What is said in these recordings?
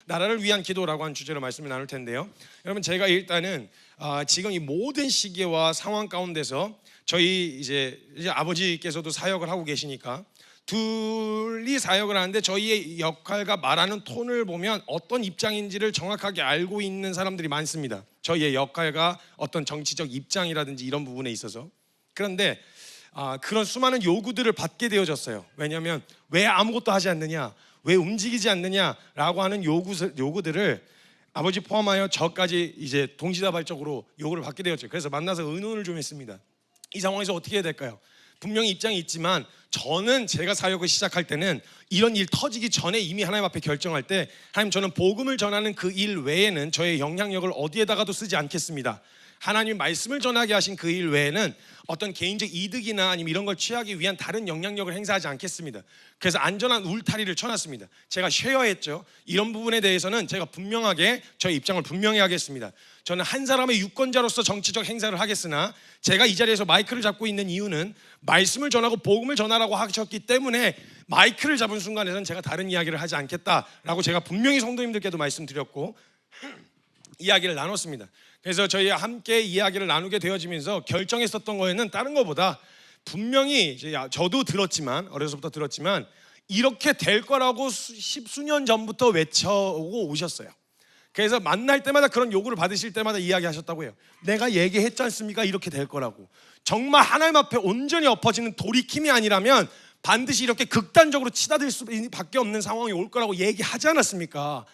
나라를 위한 기도라고 하는 주제로 말씀을 나눌 텐데요. 여러분, 제가 일단은 지금 이 모든 시기와 상황 가운데서 저희 이제 아버지께서도 사역을 하고 계시니까 둘이 사역을 하는데 저희의 역할과 말하는 톤을 보면 어떤 입장인지를 정확하게 알고 있는 사람들이 많습니다. 저희의 역할과 어떤 정치적 입장이라든지 이런 부분에 있어서. 그런데 그런 수많은 요구들을 받게 되어졌어요. 왜냐하면 왜 아무것도 하지 않느냐, 왜 움직이지 않느냐라고 하는 요구들을 아버지 포함하여 저까지 이제 동시다발적으로 요구를 받게 되었죠. 그래서 만나서 의논을 좀 했습니다. 이 상황에서 어떻게 해야 될까요? 분명히 입장이 있지만 저는 제가 사역을 시작할 때는 이런 일 터지기 전에 이미 하나님 앞에 결정할 때, 하나님, 저는 복음을 전하는 그 일 외에는 저의 영향력을 어디에다가도 쓰지 않겠습니다. 하나님 말씀을 전하게 하신 그 일 외에는 어떤 개인적 이득이나 아니면 이런 걸 취하기 위한 다른 영향력을 행사하지 않겠습니다. 그래서 안전한 울타리를 쳐놨습니다. 제가 쉐어했죠. 이런 부분에 대해서는 제가 분명하게 저의 입장을 분명히 하겠습니다. 저는 한 사람의 유권자로서 정치적 행사를 하겠으나 제가 이 자리에서 마이크를 잡고 있는 이유는 말씀을 전하고 복음을 전하라고 하셨기 때문에 마이크를 잡은 순간에는 제가 다른 이야기를 하지 않겠다라고 제가 분명히 성도님들께도 말씀드렸고 이야기를 나눴습니다. 그래서 저희 함께 이야기를 나누게 되어지면서 결정했었던 거에는 다른 것보다 분명히 저도 들었지만, 어려서부터 들었지만 이렇게 될 거라고 십수년 전부터 외쳐오고 오셨어요. 그래서 만날 때마다 그런 요구를 받으실 때마다 이야기하셨다고 해요. 내가 얘기했지 않습니까? 이렇게 될 거라고. 정말 하나님 앞에 온전히 엎어지는 돌이킴이 아니라면 반드시 이렇게 극단적으로 치닫을 수밖에 없는 상황이 올 거라고 얘기하지 않았습니까?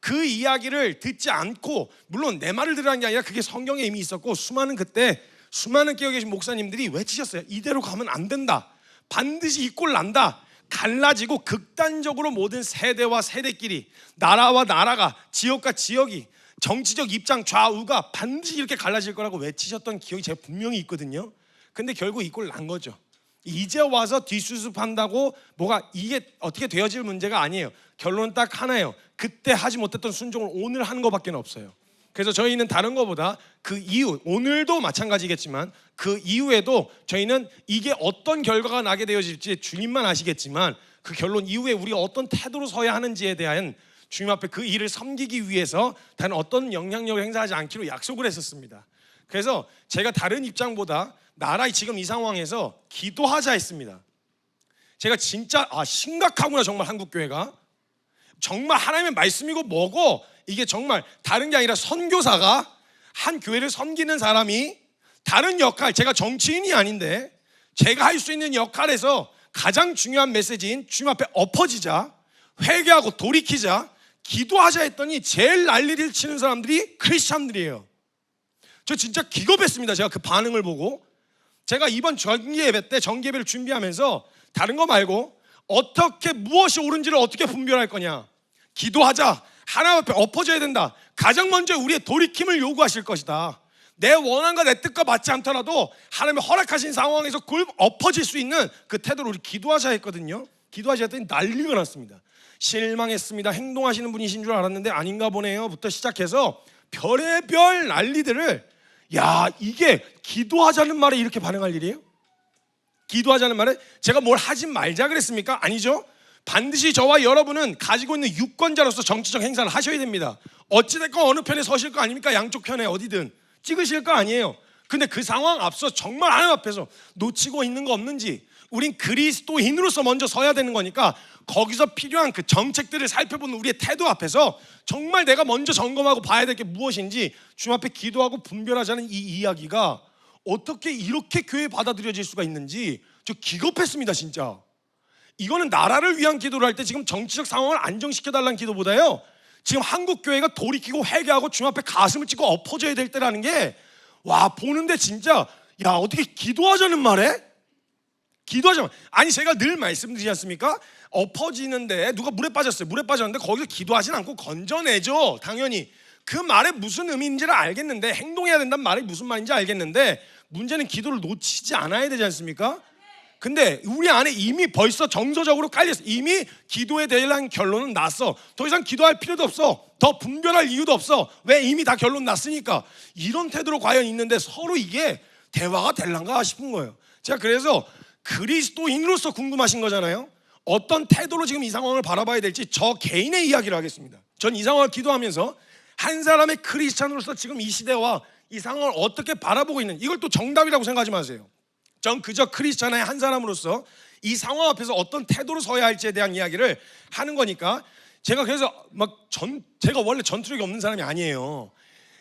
그 이야기를 듣지 않고, 물론 내 말을 들으라는 게 아니라 그게 성경에 이미 있었고 수많은 깨어 계신 목사님들이 외치셨어요. 이대로 가면 안 된다. 반드시 이 꼴 난다. 갈라지고 극단적으로 모든 세대와 세대끼리, 나라와 나라가, 지역과 지역이, 정치적 입장 좌우가 반드시 이렇게 갈라질 거라고 외치셨던 기억이 제가 분명히 있거든요. 근데 결국 이 꼴 난 거죠. 이제 와서 뒷수습한다고 뭐가 이게 어떻게 되어질 문제가 아니에요. 결론은 딱 하나예요. 그때 하지 못했던 순종을 오늘 하는 것밖에 없어요. 그래서 저희는 다른 것보다 그 이후, 오늘도 마찬가지겠지만 그 이후에도 저희는 이게 어떤 결과가 나게 되어질지 주님만 아시겠지만 그 결론 이후에 우리가 어떤 태도로 서야 하는지에 대한 주님 앞에 그 일을 섬기기 위해서 다른 어떤 영향력을 행사하지 않기로 약속을 했었습니다. 그래서 제가 다른 입장보다 나라의 지금 이 상황에서 기도하자 했습니다. 제가 진짜 심각하구나, 정말 한국교회가. 정말 하나님의 말씀이고 뭐고, 이게 정말 다른 게 아니라 선교사가 한 교회를 섬기는 사람이 다른 역할, 제가 정치인이 아닌데 제가 할 수 있는 역할에서 가장 중요한 메시지인 주님 앞에 엎어지자, 회개하고 돌이키자, 기도하자 했더니 제일 난리를 치는 사람들이 크리스찬들이에요. 저 진짜 기겁했습니다. 제가 그 반응을 보고. 제가 이번 정기예배 때 정기예배를 준비하면서 다른 거 말고 어떻게, 무엇이 옳은지를 어떻게 분별할 거냐, 기도하자, 하나님 앞에 엎어져야 된다, 가장 먼저 우리의 돌이킴을 요구하실 것이다, 내 원함과 내 뜻과 맞지 않더라도 하나님의 허락하신 상황에서 그걸 엎어질 수 있는 그 태도로 우리 기도하자 했거든요. 기도하자 했더니 난리가 났습니다. 실망했습니다. 행동하시는 분이신 줄 알았는데 아닌가 보네요 부터 시작해서 별의별 난리들을, 이게 기도하자는 말에 이렇게 반응할 일이에요? 기도하자는 말에 제가 뭘 하지 말자 그랬습니까? 아니죠. 반드시 저와 여러분은 가지고 있는 유권자로서 정치적 행사를 하셔야 됩니다. 어찌됐건 어느 편에 서실 거 아닙니까? 양쪽 편에 어디든 찍으실 거 아니에요. 근데 그 상황 앞서 정말 하나님 앞에서 놓치고 있는 거 없는지, 우린 그리스도인으로서 먼저 서야 되는 거니까 거기서 필요한 그 정책들을 살펴보는 우리의 태도 앞에서 정말 내가 먼저 점검하고 봐야 될 게 무엇인지 주님 앞에 기도하고 분별하자는 이 이야기가 어떻게 이렇게 교회에 받아들여질 수가 있는지 저 기겁했습니다. 진짜 이거는 나라를 위한 기도를 할 때 지금 정치적 상황을 안정시켜달라는 기도보다요, 지금 한국교회가 돌이키고 회개하고 주님 앞에 가슴을 찢고 엎어져야 될 때라는 게, 보는데 진짜 어떻게 기도하자는 말에? 기도하자면, 아니 제가 늘 말씀드리지 않습니까? 엎어지는데 누가 물에 빠졌어요. 물에 빠졌는데 거기서 기도하진 않고 건져내죠. 당연히 그 말에 무슨 의미인지를 알겠는데, 행동해야 된다는 말이 무슨 말인지 알겠는데, 문제는 기도를 놓치지 않아야 되지 않습니까? 근데 우리 안에 이미 벌써 정서적으로 깔렸어. 이미 기도에 대한 결론은 났어. 더 이상 기도할 필요도 없어. 더 분별할 이유도 없어. 왜? 이미 다 결론 났으니까. 이런 태도로 과연 있는데 서로 이게 대화가 될란가 싶은 거예요. 제가 그래서 그리스도인으로서 궁금하신 거잖아요. 어떤 태도로 지금 이 상황을 바라봐야 될지 저 개인의 이야기를 하겠습니다. 전 이 상황을 기도하면서 한 사람의 크리스찬으로서 지금 이 시대와 이 상황을 어떻게 바라보고 있는, 이걸 또 정답이라고 생각하지 마세요. 전 그저 크리스찬의 한 사람으로서 이 상황 앞에서 어떤 태도로 서야 할지에 대한 이야기를 하는 거니까, 제가 그래서 제가 원래 전투력이 없는 사람이 아니에요.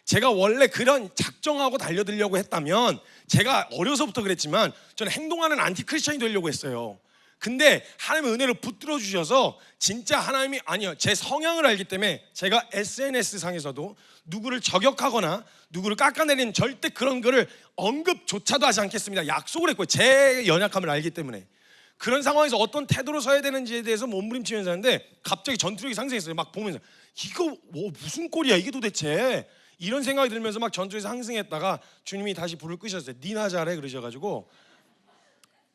제가 원래 그런 작정하고 달려들려고 했다면, 제가 어려서부터 그랬지만 저는 행동하는 안티 크리스찬이 되려고 했어요. 근데 하나님의 은혜를 붙들어 주셔서 진짜 하나님이, 아니요, 제 성향을 알기 때문에 제가 SNS 상에서도 누구를 저격하거나 누구를 깎아내리는 절대 그런 거를 언급조차도 하지 않겠습니다. 약속을 했고요. 제 연약함을 알기 때문에. 그런 상황에서 어떤 태도로 서야 되는지에 대해서 몸부림치면서 하는데 갑자기 전투력이 상승했어요. 막 보면서 이거 무슨 꼴이야 이게 도대체, 이런 생각이 들면서 막 전투에서 상승했다가 주님이 다시 불을 끄셨어요. 니나 잘해 그러셔가지고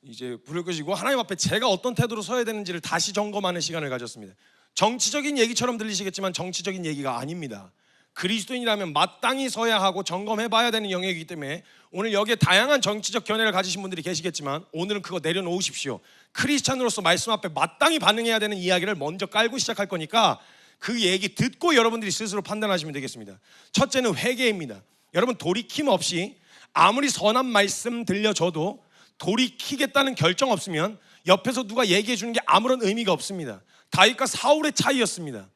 이제 불을 끄시고 하나님 앞에 제가 어떤 태도로 서야 되는지를 다시 점검하는 시간을 가졌습니다. 정치적인 얘기처럼 들리시겠지만 정치적인 얘기가 아닙니다. 그리스도인이라면 마땅히 서야 하고 점검해봐야 되는 영역이기 때문에 오늘 여기에 다양한 정치적 견해를 가지신 분들이 계시겠지만 오늘은 그거 내려놓으십시오. 크리스찬으로서 말씀 앞에 마땅히 반응해야 되는 이야기를 먼저 깔고 시작할 거니까 그 얘기 듣고 여러분들이 스스로 판단하시면 되겠습니다. 첫째는 회개입니다. 여러분, 돌이킴 없이 아무리 선한 말씀 들려줘도 돌이키겠다는 결정 없으면 옆에서 누가 얘기해 주는 게 아무런 의미가 없습니다. 다윗과 사울의 차이였습니다.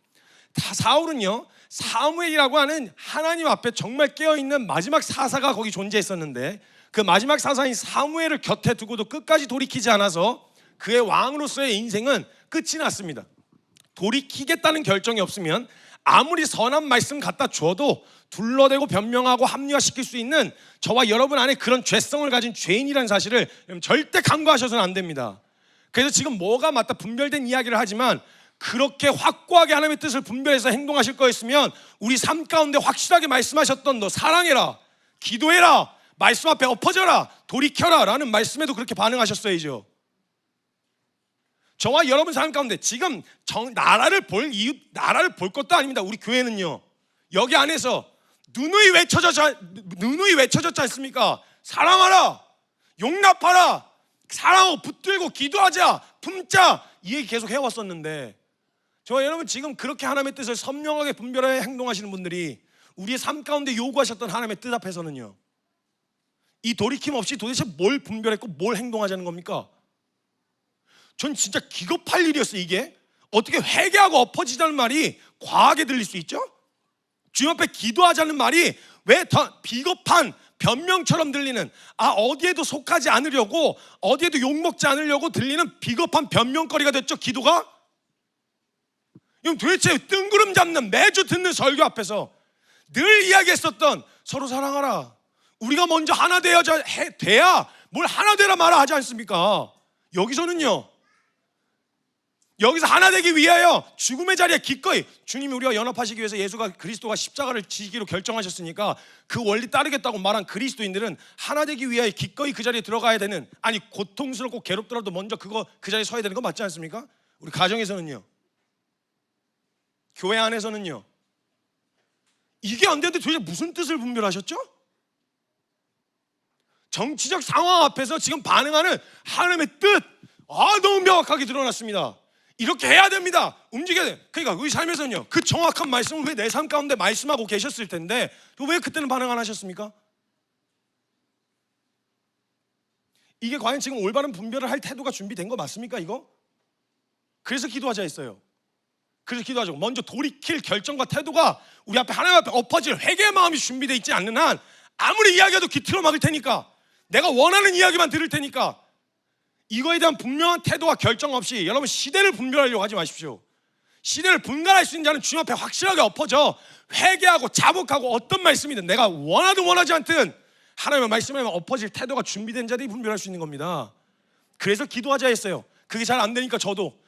사울은요, 사무엘이라고 하는 하나님 앞에 정말 깨어있는 마지막 사사가 거기 존재했었는데 그 마지막 사사인 사무엘을 곁에 두고도 끝까지 돌이키지 않아서 그의 왕으로서의 인생은 끝이 났습니다. 돌이키겠다는 결정이 없으면 아무리 선한 말씀 갖다 줘도 둘러대고 변명하고 합리화시킬 수 있는 저와 여러분 안에 그런 죄성을 가진 죄인이라는 사실을 절대 간과하셔서는 안 됩니다. 그래서 지금 뭐가 맞다 분별된 이야기를 하지만 그렇게 확고하게 하나님의 뜻을 분별해서 행동하실 거였으면 우리 삶 가운데 확실하게 말씀하셨던 너 사랑해라, 기도해라, 말씀 앞에 엎어져라, 돌이켜라 라는 말씀에도 그렇게 반응하셨어야죠. 저와 여러분 삶 가운데 지금 나라를 볼 것도 아닙니다. 우리 교회는요, 여기 안에서 누누이 외쳐졌지 않습니까? 사랑하라, 용납하라, 사랑하고 붙들고 기도하자, 품자, 이 얘기 계속 해왔었는데 저와 여러분 지금 그렇게 하나님의 뜻을 선명하게 분별해 행동하시는 분들이 우리의 삶 가운데 요구하셨던 하나님의 뜻 앞에서는요, 이 돌이킴 없이 도대체 뭘 분별했고 뭘 행동하자는 겁니까? 전 진짜 기겁할 일이었어요. 이게 어떻게 회개하고 엎어지자는 말이 과하게 들릴 수 있죠? 주님 앞에 기도하자는 말이 왜 더 비겁한 변명처럼 들리는, 어디에도 속하지 않으려고, 어디에도 욕먹지 않으려고 들리는 비겁한 변명거리가 됐죠, 기도가? 이건 도대체 뜬구름 잡는, 매주 듣는 설교 앞에서 늘 이야기했었던 서로 사랑하라, 우리가 먼저 하나 돼야 뭘 하나 되라 말아 하지 않습니까? 여기서는요, 여기서 하나 되기 위하여 죽음의 자리에 기꺼이, 주님이 우리와 연합하시기 위해서 그리스도가 십자가를 지기로 결정하셨으니까 그 원리 따르겠다고 말한 그리스도인들은 하나 되기 위하여 기꺼이 그 자리에 들어가야 되는, 아니 고통스럽고 괴롭더라도 먼저 그 자리에 서야 되는 거 맞지 않습니까? 우리 가정에서는요, 교회 안에서는요, 이게 안 되는데 도대체 무슨 뜻을 분별하셨죠? 정치적 상황 앞에서 지금 반응하는 하나님의 뜻, 너무 명확하게 드러났습니다. 이렇게 해야 됩니다. 움직여야 돼. 그러니까 우리 삶에서는요, 그 정확한 말씀을 왜 내 삶 가운데 말씀하고 계셨을 텐데 왜 그때는 반응 안 하셨습니까? 이게 과연 지금 올바른 분별을 할 태도가 준비된 거 맞습니까 이거? 그래서 기도하자 했어요. 그래서 기도하자고. 먼저 돌이킬 결정과 태도가 우리 앞에 하나님 앞에 엎어질 회개의 마음이 준비되어 있지 않는 한 아무리 이야기해도 귀 틀어막을 테니까, 내가 원하는 이야기만 들을 테니까 이거에 대한 분명한 태도와 결정 없이 여러분 시대를 분별하려고 하지 마십시오. 시대를 분간할 수 있는 자는 주님 앞에 확실하게 엎어져 회개하고 자복하고 어떤 말씀이든 내가 원하든 원하지 않든 하나님의 말씀에 엎어질 태도가 준비된 자들이 분별할 수 있는 겁니다. 그래서 기도하자 했어요. 그게 잘 안 되니까 저도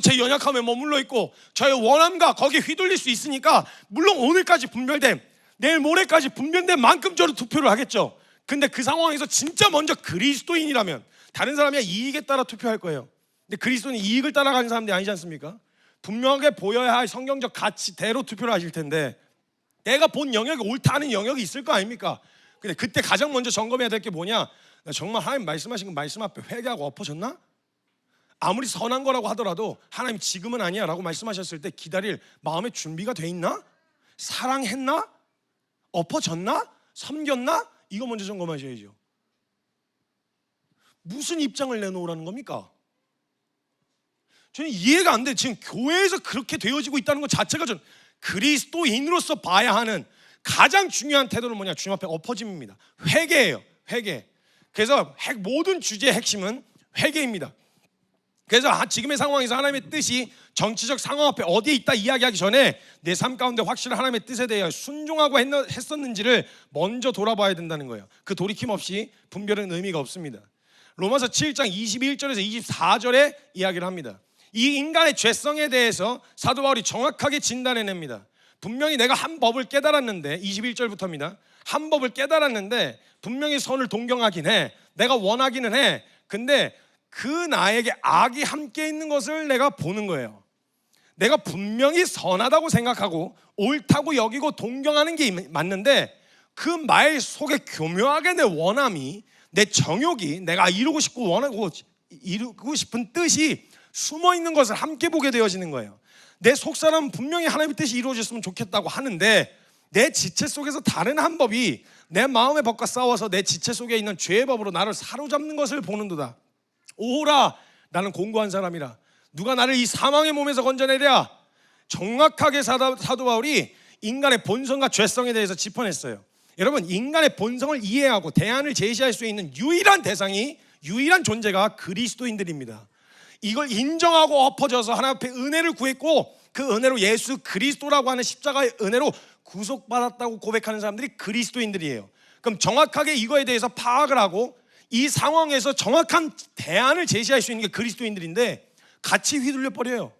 제 연약함에 머물러 있고 저의 원함과 거기에 휘둘릴 수 있으니까 물론 오늘까지 분별됨, 내일 모레까지 분별된 만큼 저도 투표를 하겠죠. 근데 그 상황에서 진짜 먼저 그리스도인이라면 다른 사람이 이익에 따라 투표할 거예요. 근데 그리스도는 이익을 따라가는 사람들이 아니지 않습니까? 분명하게 보여야 할 성경적 가치대로 투표를 하실 텐데 내가 본 영역이 옳다는 영역이 있을 거 아닙니까? 근데 그때 가장 먼저 점검해야 될 게 뭐냐? 나 정말 하나님 말씀하신 그 말씀 앞에 회개하고 엎어졌나? 아무리 선한 거라고 하더라도 하나님 지금은 아니야 라고 말씀하셨을 때 기다릴 마음의 준비가 돼 있나? 사랑했나? 엎어졌나? 섬겼나? 이거 먼저 점검하셔야죠. 무슨 입장을 내놓으라는 겁니까? 저는 이해가 안 돼. 지금 교회에서 그렇게 되어지고 있다는 것 자체가 전 그리스도인으로서 봐야 하는 가장 중요한 태도는 뭐냐? 주님 앞에 엎어짐입니다. 회개예요. 회개. 그래서 모든 주제의 핵심은 회개입니다. 그래서 지금의 상황에서 하나님의 뜻이 정치적 상황 앞에 어디에 있다 이야기하기 전에 내 삶 가운데 확실한 하나님의 뜻에 대해 순종하고 했었는지를 먼저 돌아봐야 된다는 거예요. 그 돌이킴 없이 분별은 의미가 없습니다. 로마서 7장 21절에서 24절에 이야기를 합니다. 이 인간의 죄성에 대해서 사도 바울이 정확하게 진단해냅니다. 분명히 내가 한 법을 깨달았는데, 21절부터입니다. 한 법을 깨달았는데 분명히 선을 동경하긴 해. 내가 원하기는 해. 근데 그 나에게 악이 함께 있는 것을 내가 보는 거예요. 내가 분명히 선하다고 생각하고 옳다고 여기고 동경하는 게 맞는데 그 말 속에 교묘하게 내 원함이, 내 정욕이, 내가 이루고 싶고 원하고 이루고 싶은 뜻이 숨어 있는 것을 함께 보게 되어지는 거예요. 내 속사람은 분명히 하나님의 뜻이 이루어졌으면 좋겠다고 하는데 내 지체 속에서 다른 한 법이 내 마음의 법과 싸워서 내 지체 속에 있는 죄의 법으로 나를 사로잡는 것을 보는도다. 오라, 나는 공고한 사람이라. 누가 나를 이 사망의 몸에서 건져내랴. 정확하게 사도 바울이 인간의 본성과 죄성에 대해서 짚어냈어요. 여러분, 인간의 본성을 이해하고 대안을 제시할 수 있는 유일한 대상이, 유일한 존재가 그리스도인들입니다. 이걸 인정하고 엎어져서 하나님 앞에 은혜를 구했고 그 은혜로 예수 그리스도라고 하는 십자가의 은혜로 구속받았다고 고백하는 사람들이 그리스도인들이에요. 그럼 정확하게 이거에 대해서 파악을 하고 이 상황에서 정확한 대안을 제시할 수 있는 게 그리스도인들인데 같이 휘둘려 버려요.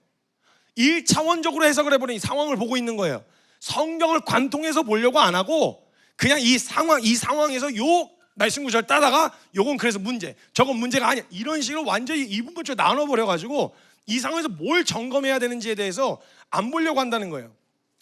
1차원적으로 해석을 해버린 이 상황을 보고 있는 거예요. 성경을 관통해서 보려고 안 하고 그냥 이 상황에서 요 말씀 구절 따다가 요건 그래서 문제, 저건 문제가 아니야, 이런 식으로 완전히 이분분처럼 나눠버려가지고 이 상황에서 뭘 점검해야 되는지에 대해서 안 보려고 한다는 거예요.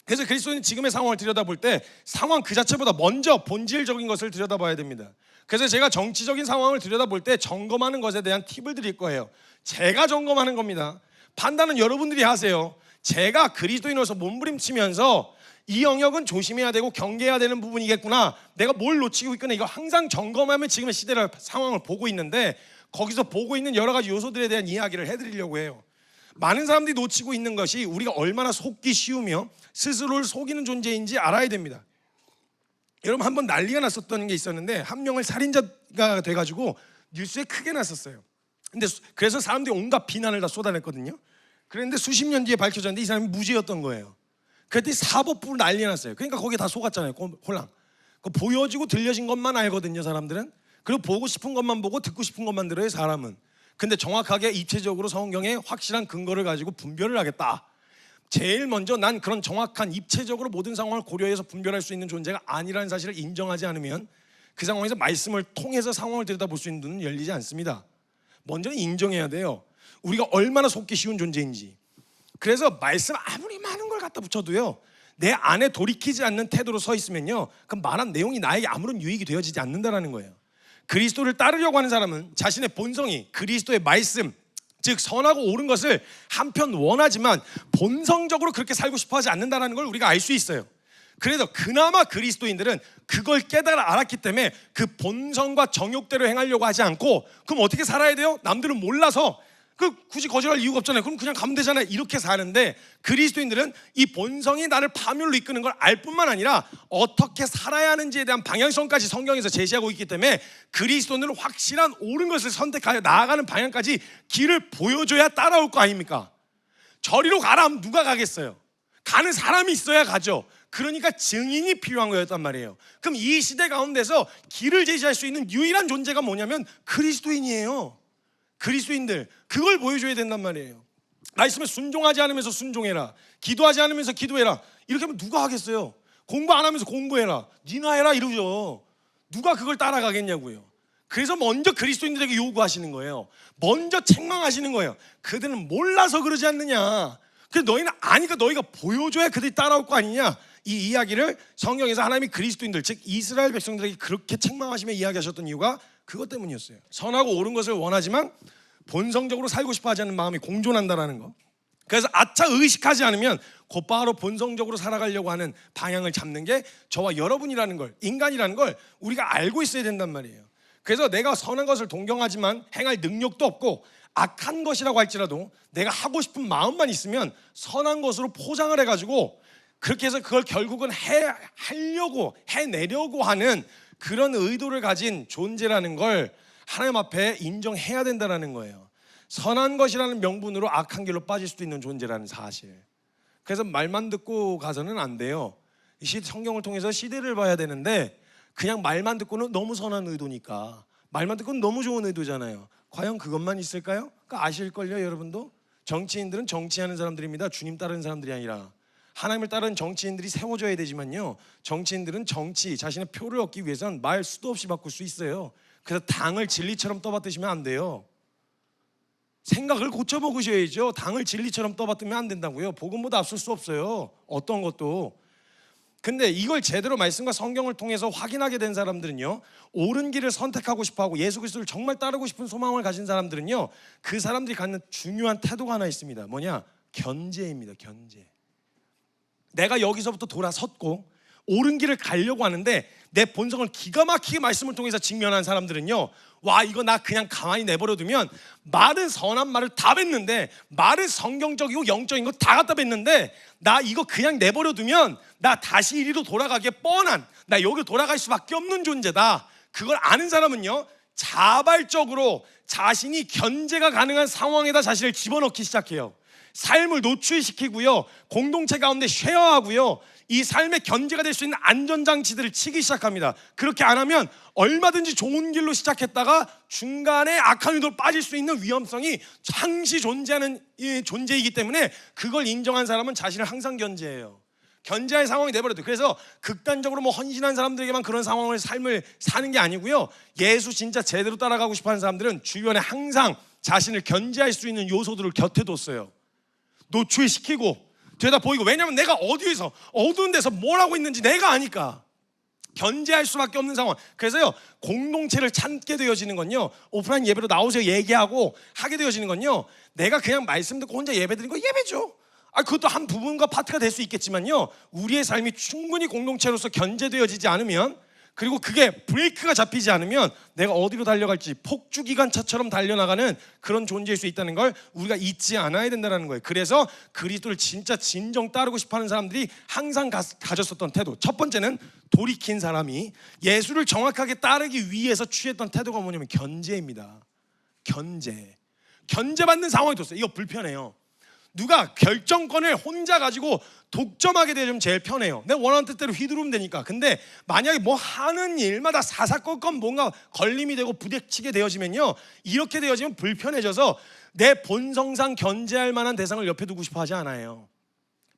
그래서 그리스도인은 지금의 상황을 들여다볼 때 상황 그 자체보다 먼저 본질적인 것을 들여다봐야 됩니다. 그래서 제가 정치적인 상황을 들여다볼 때 점검하는 것에 대한 팁을 드릴 거예요. 제가 점검하는 겁니다. 판단은 여러분들이 하세요. 제가 그리스도인으로서 몸부림치면서 이 영역은 조심해야 되고 경계해야 되는 부분이겠구나, 내가 뭘 놓치고 있구나, 이거 항상 점검하면 지금의 시대를, 상황을 보고 있는데 거기서 보고 있는 여러 가지 요소들에 대한 이야기를 해드리려고 해요. 많은 사람들이 놓치고 있는 것이 우리가 얼마나 속기 쉬우며 스스로를 속이는 존재인지 알아야 됩니다. 여러분, 한번 난리가 났었던 게 있었는데 한 명을 살인자가 돼가지고 뉴스에 크게 났었어요. 근데 그래서 사람들이 온갖 비난을 다 쏟아냈거든요. 그런데 수십 년 뒤에 밝혀졌는데 이 사람이 무죄였던 거예요. 그랬더니 사법부로 난리 났어요. 그러니까 거기에 다 속았잖아요. 홀랑. 보여지고 들려진 것만 알거든요, 사람들은. 그리고 보고 싶은 것만 보고 듣고 싶은 것만 들어요, 사람은. 근데 정확하게 입체적으로 성경에 확실한 근거를 가지고 분별을 하겠다. 제일 먼저 난 그런 정확한 입체적으로 모든 상황을 고려해서 분별할 수 있는 존재가 아니라는 사실을 인정하지 않으면 그 상황에서 말씀을 통해서 상황을 들여다볼 수 있는 눈은 열리지 않습니다. 먼저는 인정해야 돼요. 우리가 얼마나 속기 쉬운 존재인지. 그래서 말씀 아무리 많은 걸 갖다 붙여도요, 내 안에 돌이키지 않는 태도로 서 있으면요, 그 말한 내용이 나에게 아무런 유익이 되어지지 않는다는 거예요. 그리스도를 따르려고 하는 사람은 자신의 본성이 그리스도의 말씀, 즉 선하고 옳은 것을 한편 원하지만 본성적으로 그렇게 살고 싶어하지 않는다는 걸 우리가 알 수 있어요. 그래서 그나마 그리스도인들은 그걸 깨달아 알았기 때문에 그 본성과 정욕대로 행하려고 하지 않고, 그럼 어떻게 살아야 돼요? 남들은 몰라서 굳이 거절할 이유가 없잖아요. 그럼 그냥 가면 되잖아요. 이렇게 사는데 그리스도인들은 이 본성이 나를 파멸로 이끄는 걸 알 뿐만 아니라 어떻게 살아야 하는지에 대한 방향성까지 성경에서 제시하고 있기 때문에 그리스도인들은 확실한 옳은 것을 선택하여 나아가는 방향까지 길을 보여줘야 따라올 거 아닙니까? 저리로 가라 하면 누가 가겠어요? 가는 사람이 있어야 가죠. 그러니까 증인이 필요한 거였단 말이에요. 그럼 이 시대 가운데서 길을 제시할 수 있는 유일한 존재가 뭐냐면 그리스도인이에요. 그리스도인들, 그걸 보여줘야 된단 말이에요. 말씀에 순종하지 않으면서 순종해라, 기도하지 않으면서 기도해라, 이렇게 하면 누가 하겠어요? 공부 안 하면서 공부해라, 니나 해라 이러죠. 누가 그걸 따라가겠냐고요. 그래서 먼저 그리스도인들에게 요구하시는 거예요. 먼저 책망하시는 거예요. 그들은 몰라서 그러지 않느냐. 그래서 너희는 아니까 너희가 보여줘야 그들이 따라올 거 아니냐. 이 이야기를 성경에서 하나님이 그리스도인들, 즉 이스라엘 백성들에게 그렇게 책망하시며 이야기하셨던 이유가 그것 때문이었어요. 선하고 옳은 것을 원하지만 본성적으로 살고 싶어 하지 않는 마음이 공존한다라는 거. 그래서 아차 의식하지 않으면 곧바로 본성적으로 살아가려고 하는 방향을 잡는 게 저와 여러분이라는 걸, 인간이라는 걸 우리가 알고 있어야 된단 말이에요. 그래서 내가 선한 것을 동경하지만 행할 능력도 없고 악한 것이라고 할지라도 내가 하고 싶은 마음만 있으면 선한 것으로 포장을 해가지고 그렇게 해서 그걸 결국은 하려고 해내려고 하는 그런 의도를 가진 존재라는 걸 하나님 앞에 인정해야 된다는 거예요. 선한 것이라는 명분으로 악한 길로 빠질 수도 있는 존재라는 사실. 그래서 말만 듣고 가서는 안 돼요. 성경을 통해서 시대를 봐야 되는데 그냥 말만 듣고는 너무 선한 의도니까, 말만 듣고는 너무 좋은 의도잖아요. 과연 그것만 있을까요? 그러니까 아실걸요, 여러분도? 정치인들은 정치하는 사람들입니다. 주님 따르는 사람들이 아니라. 하나님을 따르는 정치인들이 세워져야 되지만요, 정치인들은 자신의 표를 얻기 위해서는 말 수도 없이 바꿀 수 있어요. 그래서 당을 진리처럼 떠받드시면 안 돼요. 생각을 고쳐먹으셔야죠. 당을 진리처럼 떠받들면 안 된다고요. 복음보다 앞설 수 없어요, 어떤 것도. 근데 이걸 제대로 말씀과 성경을 통해서 확인하게 된 사람들은요, 옳은 길을 선택하고 싶어하고 예수 그리스도를 정말 따르고 싶은 소망을 가진 사람들은요, 그 사람들이 갖는 중요한 태도가 하나 있습니다. 뭐냐? 견제입니다. 견제. 내가 여기서부터 돌아섰고 옳은 길을 가려고 하는데 내 본성을 기가 막히게 말씀을 통해서 직면한 사람들은요, 와, 이거 나 그냥 가만히 내버려두면 말은 선한 말을 다 뱉는데, 말은 성경적이고 영적인 거 다 갖다 뱉는데, 나 이거 그냥 내버려두면 나 다시 이리로 돌아가기에 뻔한, 나 여기로 돌아갈 수밖에 없는 존재다. 그걸 아는 사람은요, 자발적으로 자신이 견제가 가능한 상황에다 자신을 집어넣기 시작해요. 삶을 노출시키고요, 공동체 가운데 쉐어하고요, 이 삶의 견제가 될 수 있는 안전장치들을 치기 시작합니다. 그렇게 안 하면 얼마든지 좋은 길로 시작했다가 중간에 악한 의도로 빠질 수 있는 위험성이 항시 존재하는 존재이기 때문에 그걸 인정한 사람은 자신을 항상 견제해요. 견제할 상황이 내버려둬. 그래서 극단적으로 헌신한 사람들에게만 그런 삶을 사는 게 아니고요, 예수 진짜 제대로 따라가고 싶어하는 사람들은 주변에 항상 자신을 견제할 수 있는 요소들을 곁에 뒀어요. 노출시키고 되다 보이고. 왜냐하면 내가 어디에서 어두운 데서 뭘 하고 있는지 내가 아니까 견제할 수밖에 없는 상황. 그래서요, 공동체를 찾게 되어지는 건요, 오프라인 예배로 나오세요 얘기하고 하게 되어지는 건요, 내가 그냥 말씀 듣고 혼자 예배 드리는 거 예배죠. 그것도 한 부분과 파트가 될 수 있겠지만요, 우리의 삶이 충분히 공동체로서 견제되어지지 않으면, 그리고 그게 브레이크가 잡히지 않으면 내가 어디로 달려갈지 폭주기관차처럼 달려나가는 그런 존재일 수 있다는 걸 우리가 잊지 않아야 된다는 거예요. 그래서 그리스도를 진짜 진정 따르고 싶어하는 사람들이 항상 가졌었던 태도, 첫 번째는 돌이킨 사람이 예수를 정확하게 따르기 위해서 취했던 태도가 뭐냐면 견제입니다. 견제받는 상황이 됐어요. 이거 불편해요. 누가 결정권을 혼자 가지고 독점하게 되면 제일 편해요. 내가 원하는 뜻대로 휘두르면 되니까. 근데 만약에 뭐 하는 일마다 사사건건 뭔가 걸림이 되고 부딪히게 되어지면요, 이렇게 되어지면 불편해져서 내 본성상 견제할 만한 대상을 옆에 두고 싶어 하지 않아요.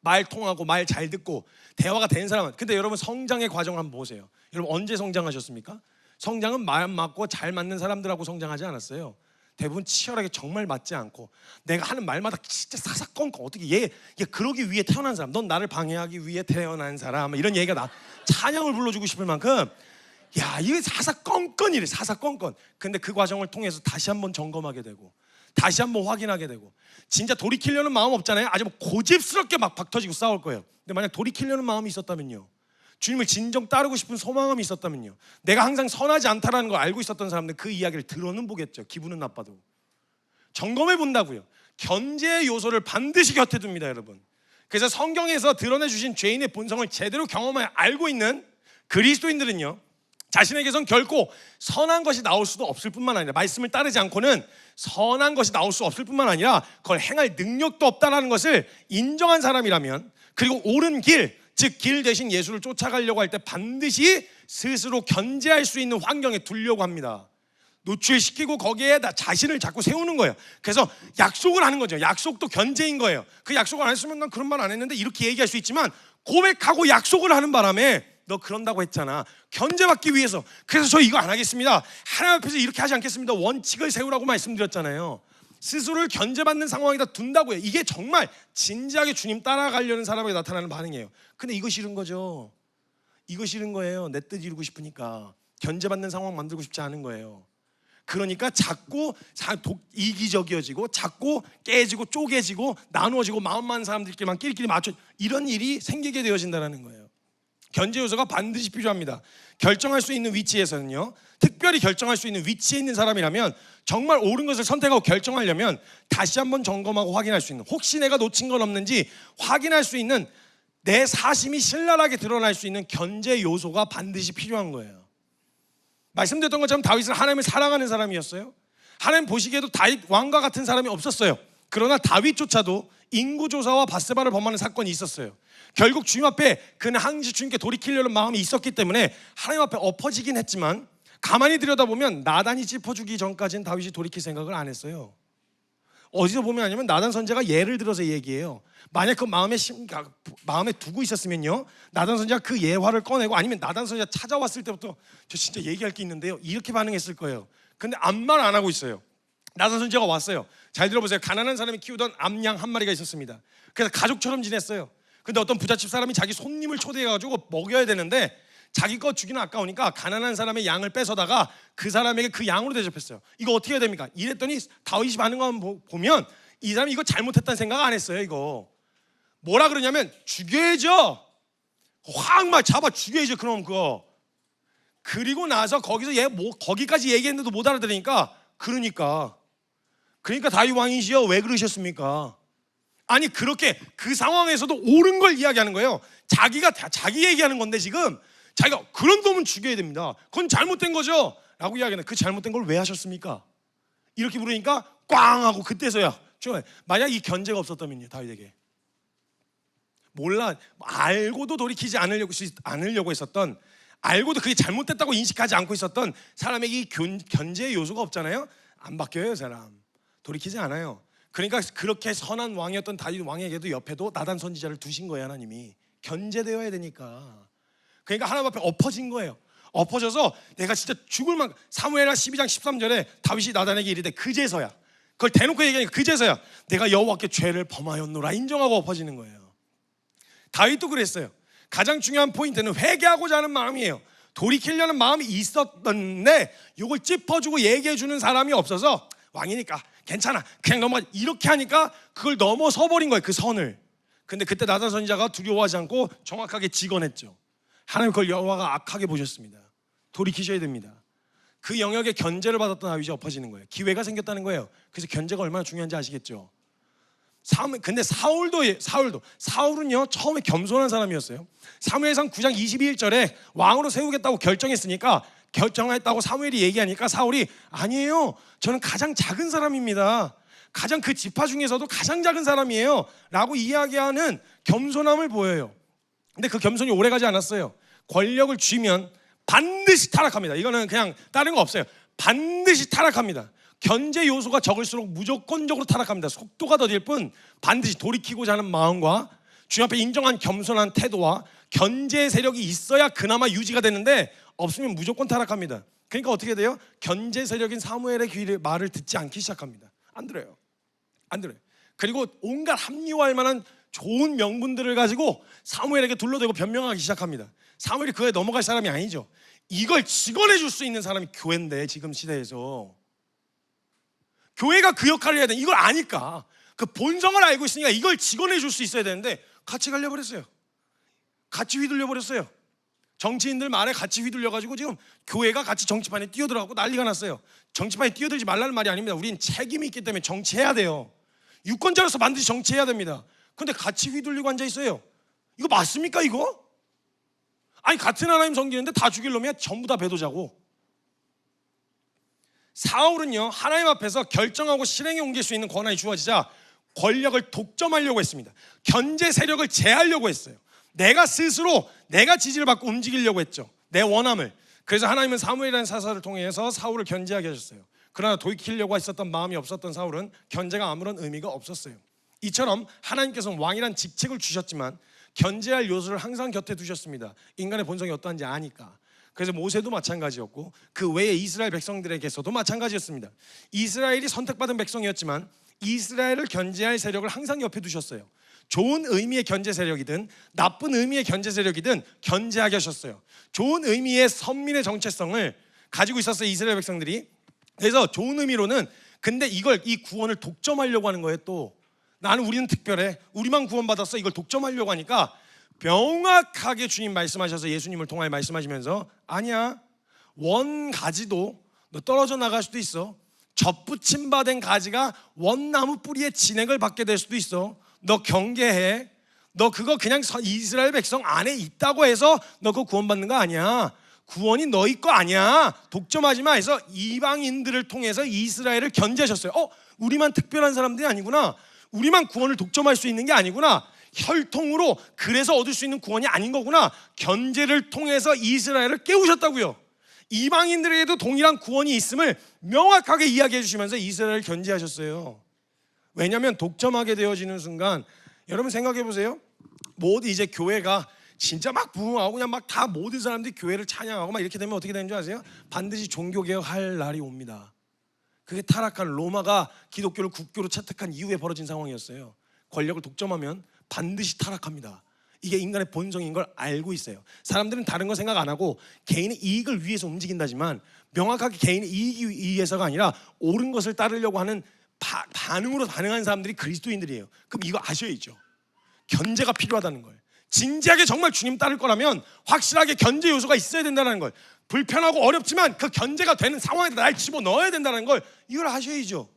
말 통하고 말 잘 듣고 대화가 되는 사람은. 근데 여러분, 성장의 과정을 한번 보세요. 여러분, 언제 성장하셨습니까? 성장은 마음 맞고 잘 맞는 사람들하고 성장하지 않았어요. 대부분 치열하게 정말 맞지 않고 내가 하는 말마다 진짜 사사건건, 어떻게 얘 그러기 위해 태어난 사람, 넌 나를 방해하기 위해 태어난 사람, 이런 얘기가 나 찬양을 불러주고 싶을 만큼, 야, 이게 사사건건이래, 사사건건. 근데 그 과정을 통해서 다시 한번 점검하게 되고 다시 한번 확인하게 되고, 진짜 돌이키려는 마음 없잖아요. 아주 고집스럽게 막 박터지고 싸울 거예요. 근데 만약 돌이키려는 마음이 있었다면요, 주님을 진정 따르고 싶은 소망감이 있었다면요, 내가 항상 선하지 않다라는 걸 알고 있었던 사람들 그 이야기를 들어는 보겠죠. 기분은 나빠도 점검해 본다고요. 견제의 요소를 반드시 곁에 둡니다, 여러분. 그래서 성경에서 드러내 주신 죄인의 본성을 제대로 경험하여 알고 있는 그리스도인들은요, 자신에게선 결코 선한 것이 나올 수도 없을 뿐만 아니라, 말씀을 따르지 않고는 선한 것이 나올 수 없을 뿐만 아니라 그걸 행할 능력도 없다는 것을 인정한 사람이라면, 그리고 옳은 길, 즉 길 대신 예수를 쫓아가려고 할 때 반드시 스스로 견제할 수 있는 환경에 두려고 합니다. 노출시키고 거기에 자신을 자꾸 세우는 거예요. 그래서 약속을 하는 거죠. 약속도 견제인 거예요. 그 약속을 안 했으면 난 그런 말 안 했는데 이렇게 얘기할 수 있지만, 고백하고 약속을 하는 바람에 너 그런다고 했잖아, 견제받기 위해서. 그래서 저 이거 안 하겠습니다, 하나님 앞에서 이렇게 하지 않겠습니다, 원칙을 세우라고 말씀드렸잖아요. 스스로를 견제받는 상황에다 둔다고요. 이게 정말 진지하게 주님 따라가려는 사람에게 나타나는 반응이에요. 근데 이거 싫은 거죠. 이거 싫은 거예요. 내 뜻 이루고 싶으니까 견제받는 상황 만들고 싶지 않은 거예요. 그러니까 자꾸 이기적이어지고 자꾸 깨지고 쪼개지고 나누어지고 마음 많은 사람들끼리만 끼리끼리 맞춰 이런 일이 생기게 되어진다는 거예요. 견제 요소가 반드시 필요합니다. 결정할 수 있는 위치에서는요, 특별히 결정할 수 있는 위치에 있는 사람이라면 정말 옳은 것을 선택하고 결정하려면 다시 한번 점검하고 확인할 수 있는, 혹시 내가 놓친 건 없는지 확인할 수 있는, 내 사심이 신랄하게 드러날 수 있는 견제 요소가 반드시 필요한 거예요. 말씀드렸던 것처럼 다윗은 하나님을 사랑하는 사람이었어요. 하나님 보시기에도 다윗 왕과 같은 사람이 없었어요. 그러나 다윗조차도 인구조사와 밧세바를 범하는 사건이 있었어요. 결국 주님 앞에 그는 항시 주님께 돌이키려는 마음이 있었기 때문에 하나님 앞에 엎어지긴 했지만, 가만히 들여다보면 나단이 짚어주기 전까지는 다윗이 돌이킬 생각을 안 했어요. 어디서 보면 아니면 나단 선지자가 예를 들어서 얘기해요. 만약 그 마음에 두고 있었으면요, 나단 선지자가 그 예화를 꺼내고, 아니면 나단 선지자 찾아왔을 때부터 저 진짜 얘기할 게 있는데요, 이렇게 반응했을 거예요. 근데 아무 말 안 하고 있어요. 나단 선지자가 왔어요. 잘 들어보세요. 가난한 사람이 키우던 암양 한 마리가 있었습니다. 그래서 가족처럼 지냈어요. 근데 어떤 부잣집 사람이 자기 손님을 초대해가지고 먹여야 되는데 자기 거 주기는 아까우니까 가난한 사람의 양을 뺏어다가 그 사람에게 그 양으로 대접했어요. 이거 어떻게 해야 됩니까? 이랬더니 다윗이 반응하면 보면 이 사람이 이거 잘못했다는 생각 안 했어요. 이거 뭐라 그러냐면 죽여야죠. 확 막 잡아 죽여야죠. 그럼 그거. 그리고 나서 거기서 거기까지 얘기했는데도 못 알아들으니까 그러니까 다윗 왕이시여 왜 그러셨습니까? 아니, 그렇게 그 상황에서도 옳은 걸 이야기하는 거예요. 자기 얘기하는 건데 지금 자기가 그런 놈은 죽여야 됩니다. 그건 잘못된 거죠 라고 이야기하는, 그 잘못된 걸 왜 하셨습니까? 이렇게 물으니까 꽝 하고 그때서야, 만약 이 견제가 없었다면요, 다윗에게 몰라, 알고도 돌이키지 않으려고 했었던, 알고도 그게 잘못됐다고 인식하지 않고 있었던 사람에게 이 견제의 요소가 없잖아요. 안 바뀌어요. 사람 돌이키지 않아요. 그러니까 그렇게 선한 왕이었던 다윗 왕에게도 옆에도 나단 선지자를 두신 거예요. 하나님이 견제되어야 되니까. 그러니까 하나님 앞에 엎어진 거예요. 엎어져서 내가 진짜 죽을 만큼, 사무엘하 12장 13절에 다윗이 나단에게 이르되 그제서야, 그걸 대놓고 얘기하니까 그제서야 내가 여호와께 죄를 범하였노라 인정하고 엎어지는 거예요. 다윗도 그랬어요. 가장 중요한 포인트는 회개하고자 하는 마음이에요. 돌이키려는 마음이 있었는데 이걸 짚어주고 얘기해주는 사람이 없어서 왕이니까 괜찮아 그냥 넘어가, 이렇게 하니까 그걸 넘어서 버린 거예요, 그 선을. 근데 그때 나단 선지자가 두려워하지 않고 정확하게 직언했죠. 하나님 그걸 여호와가 악하게 보셨습니다. 돌이키셔야 됩니다. 그 영역에 견제를 받았던 다윗이 엎어지는 거예요. 기회가 생겼다는 거예요. 그래서 견제가 얼마나 중요한지 아시겠죠? 근데 사울은요 처음에 겸손한 사람이었어요. 사무엘상 9장 22절에 왕으로 세우겠다고 결정했다고 사무엘이 얘기하니까 사울이 아니에요, 저는 가장 작은 사람입니다, 가장 그 지파 중에서도 가장 작은 사람이에요 라고 이야기하는 겸손함을 보여요. 근데 그 겸손이 오래가지 않았어요. 권력을 쥐면 반드시 타락합니다. 이거는 그냥 다른 거 없어요. 반드시 타락합니다. 견제 요소가 적을수록 무조건적으로 타락합니다. 속도가 더딜 뿐 반드시 돌이키고자 하는 마음과 주님 앞에 인정한 겸손한 태도와 견제 세력이 있어야 그나마 유지가 되는데, 없으면 무조건 타락합니다. 그러니까 어떻게 돼요? 견제 세력인 사무엘의 말을 듣지 않기 시작합니다. 안 들어요. 그리고 온갖 합리화할 만한 좋은 명분들을 가지고 사무엘에게 둘러대고 변명하기 시작합니다. 사무엘이 그에 넘어갈 사람이 아니죠. 이걸 직원해 줄 수 있는 사람이 교회인데, 지금 시대에서 교회가 그 역할을 해야 돼. 이걸 아니까, 그 본성을 알고 있으니까 이걸 직원해 줄 수 있어야 되는데 같이 갈려버렸어요. 같이 휘둘려버렸어요. 정치인들 말에 같이 휘둘려가지고 지금 교회가 같이 정치판에 뛰어들어가고 난리가 났어요. 정치판에 뛰어들지 말라는 말이 아닙니다. 우린 책임이 있기 때문에 정치해야 돼요. 유권자로서 반드시 정치해야 됩니다. 근데 같이 휘둘리고 앉아있어요. 이거 맞습니까 이거? 아니, 같은 하나님 섬기는데 다 죽일 놈이야. 전부 다 배도자고. 사울은요 하나님 앞에서 결정하고 실행에 옮길 수 있는 권한이 주어지자 권력을 독점하려고 했습니다. 견제 세력을 제하려고 했어요. 내가 스스로 내가 지지를 받고 움직이려고 했죠, 내 원함을. 그래서 하나님은 사무엘이라는 사사를 통해서 사울을 견제하게 하셨어요. 그러나 돌이키려고 했었던 마음이 없었던 사울은 견제가 아무런 의미가 없었어요. 이처럼 하나님께서는 왕이란 직책을 주셨지만 견제할 요소를 항상 곁에 두셨습니다. 인간의 본성이 어떠한지 아니까. 그래서 모세도 마찬가지였고 그 외에 이스라엘 백성들에게서도 마찬가지였습니다. 이스라엘이 선택받은 백성이었지만 이스라엘을 견제할 세력을 항상 옆에 두셨어요. 좋은 의미의 견제 세력이든 나쁜 의미의 견제 세력이든 견제하게 하셨어요. 좋은 의미의 선민의 정체성을 가지고 있었어요, 이스라엘 백성들이. 그래서 좋은 의미로는 근데 이 구원을 독점하려고 하는 거예요. 또 우리는 특별해, 우리만 구원받았어, 이걸 독점하려고 하니까 명확하게 주님 말씀하셔서 예수님을 통하여 말씀하시면서 아니야, 원 가지도 너 떨어져 나갈 수도 있어. 접붙임 받은 가지가 원나무 뿌리에 진액을 받게 될 수도 있어. 너 경계해. 너 그거 그냥 이스라엘 백성 안에 있다고 해서 너 그거 구원받는 거 아니야. 구원이 너희 거 아니야. 독점하지 마 해서 이방인들을 통해서 이스라엘을 견제하셨어요. 우리만 특별한 사람들이 아니구나. 우리만 구원을 독점할 수 있는 게 아니구나. 혈통으로 그래서 얻을 수 있는 구원이 아닌 거구나. 견제를 통해서 이스라엘을 깨우셨다고요. 이방인들에게도 동일한 구원이 있음을 명확하게 이야기해 주시면서 이스라엘을 견제하셨어요. 왜냐하면 독점하게 되어지는 순간, 여러분 생각해 보세요. 모두 이제 교회가 진짜 막 부흥하고 그냥 막 다 모든 사람들이 교회를 찬양하고 막 이렇게 되면 어떻게 되는 줄 아세요? 반드시 종교개혁할 날이 옵니다. 그게 타락한 로마가 기독교를 국교로 채택한 이후에 벌어진 상황이었어요. 권력을 독점하면 반드시 타락합니다. 이게 인간의 본성인 걸 알고 있어요. 사람들은 다른 거 생각 안 하고 개인의 이익을 위해서 움직인다지만 명확하게 개인의 이익이 위해서가 아니라 옳은 것을 따르려고 하는 반응으로 반응하는 사람들이 그리스도인들이에요. 그럼 이거 아셔야죠. 견제가 필요하다는 걸. 진지하게 정말 주님 따를 거라면 확실하게 견제 요소가 있어야 된다는 걸. 불편하고 어렵지만 그 견제가 되는 상황에 날 집어넣어야 된다는 걸 이걸 하셔야죠.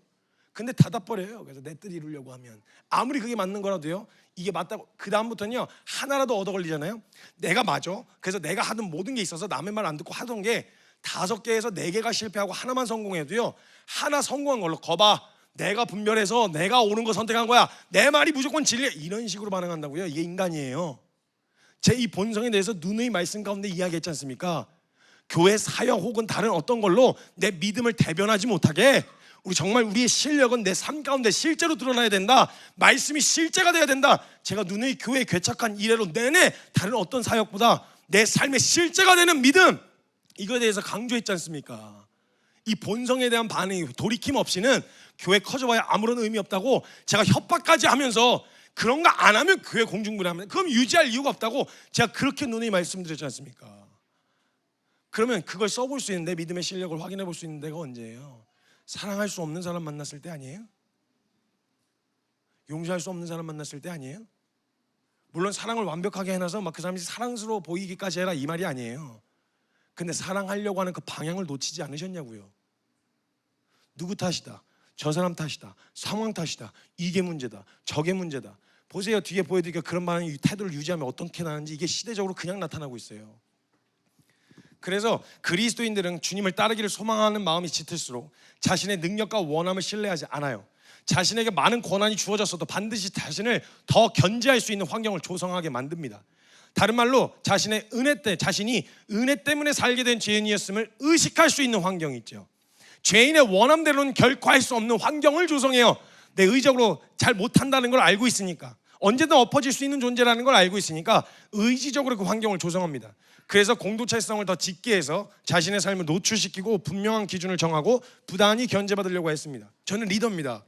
근데 닫아버려요. 그래서 내 뜻 이루려고 하면 아무리 그게 맞는 거라도요, 이게 맞다고 그 다음부터는요 하나라도 얻어 걸리잖아요. 내가 맞아. 그래서 내가 하던 모든 게 있어서 남의 말 안 듣고 하던 게 5개에서 4개가 실패하고 하나만 성공해도요, 하나 성공한 걸로 거봐, 내가 분별해서 내가 옳은 거 선택한 거야, 내 말이 무조건 진리야, 이런 식으로 반응한다고요. 이게 인간이에요. 제 이 본성에 대해서 누누이 말씀 가운데 이야기했지 않습니까? 교회 사역 혹은 다른 어떤 걸로 내 믿음을 대변하지 못하게 우리 정말 우리의 실력은 내 삶 가운데 실제로 드러나야 된다. 말씀이 실제가 돼야 된다. 제가 누누이 교회에 괴착한 이래로 내내 다른 어떤 사역보다 내 삶의 실제가 되는 믿음, 이거에 대해서 강조했지 않습니까? 이 본성에 대한 반응이 돌이킴 없이는 교회 커져봐야 아무런 의미 없다고 제가 협박까지 하면서 그런 거 안 하면 교회 공중분해하면 그럼 유지할 이유가 없다고 제가 그렇게 누누이 말씀드렸지 않습니까? 그러면 그걸 써볼 수 있는 내 믿음의 실력을 확인해 볼 수 있는 데가 언제예요? 사랑할 수 없는 사람 만났을 때 아니에요? 용서할 수 없는 사람 만났을 때 아니에요? 물론 사랑을 완벽하게 해놔서 막 그 사람이 사랑스러워 보이기까지 해라 이 말이 아니에요. 근데 사랑하려고 하는 그 방향을 놓치지 않으셨냐고요. 누구 탓이다, 저 사람 탓이다, 상황 탓이다, 이게 문제다, 저게 문제다. 보세요. 뒤에 보여드릴게요. 그런 반응, 태도를 유지하면 어떻게 나는지 이게 시대적으로 그냥 나타나고 있어요. 그래서 그리스도인들은 주님을 따르기를 소망하는 마음이 짙을수록 자신의 능력과 원함을 신뢰하지 않아요. 자신에게 많은 권한이 주어졌어도 반드시 자신을 더 견제할 수 있는 환경을 조성하게 만듭니다. 다른 말로 자신이 은혜 때문에 살게 된 죄인이었음을 의식할 수 있는 환경이 있죠. 죄인의 원함대로는 결코 할 수 없는 환경을 조성해요. 내 의적으로 잘 못한다는 걸 알고 있으니까, 언제든 엎어질 수 있는 존재라는 걸 알고 있으니까 의지적으로 그 환경을 조성합니다. 그래서 공동체성을 더 짙게 해서 자신의 삶을 노출시키고 분명한 기준을 정하고 부단히 견제받으려고 했습니다. 저는 리더입니다.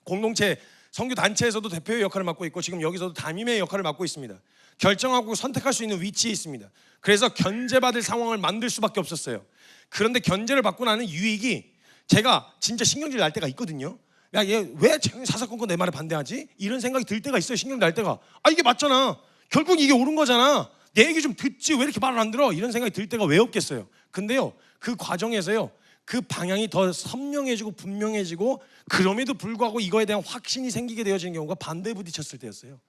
공동체 선교 단체에서도 대표의 역할을 맡고 있고 지금 여기서도 담임의 역할을 맡고 있습니다. 결정하고 선택할 수 있는 위치에 있습니다. 그래서 견제받을 상황을 만들 수밖에 없었어요. 그런데 견제를 받고 나는 유익이, 제가 진짜 신경질 날 때가 있거든요. 야, 얘 왜 사사건건 내 말에 반대하지? 이런 생각이 들 때가 있어요. 신경 날 때가. 이게 맞잖아. 결국 이게 옳은 거잖아. 내 얘기 좀 듣지 왜 이렇게 말을 안 들어? 이런 생각이 들 때가 왜 없겠어요. 근데요, 그 과정에서요, 그 방향이 더 선명해지고 분명해지고 그럼에도 불구하고 이거에 대한 확신이 생기게 되어지는 경우가 반대에 부딪혔을 때였어요.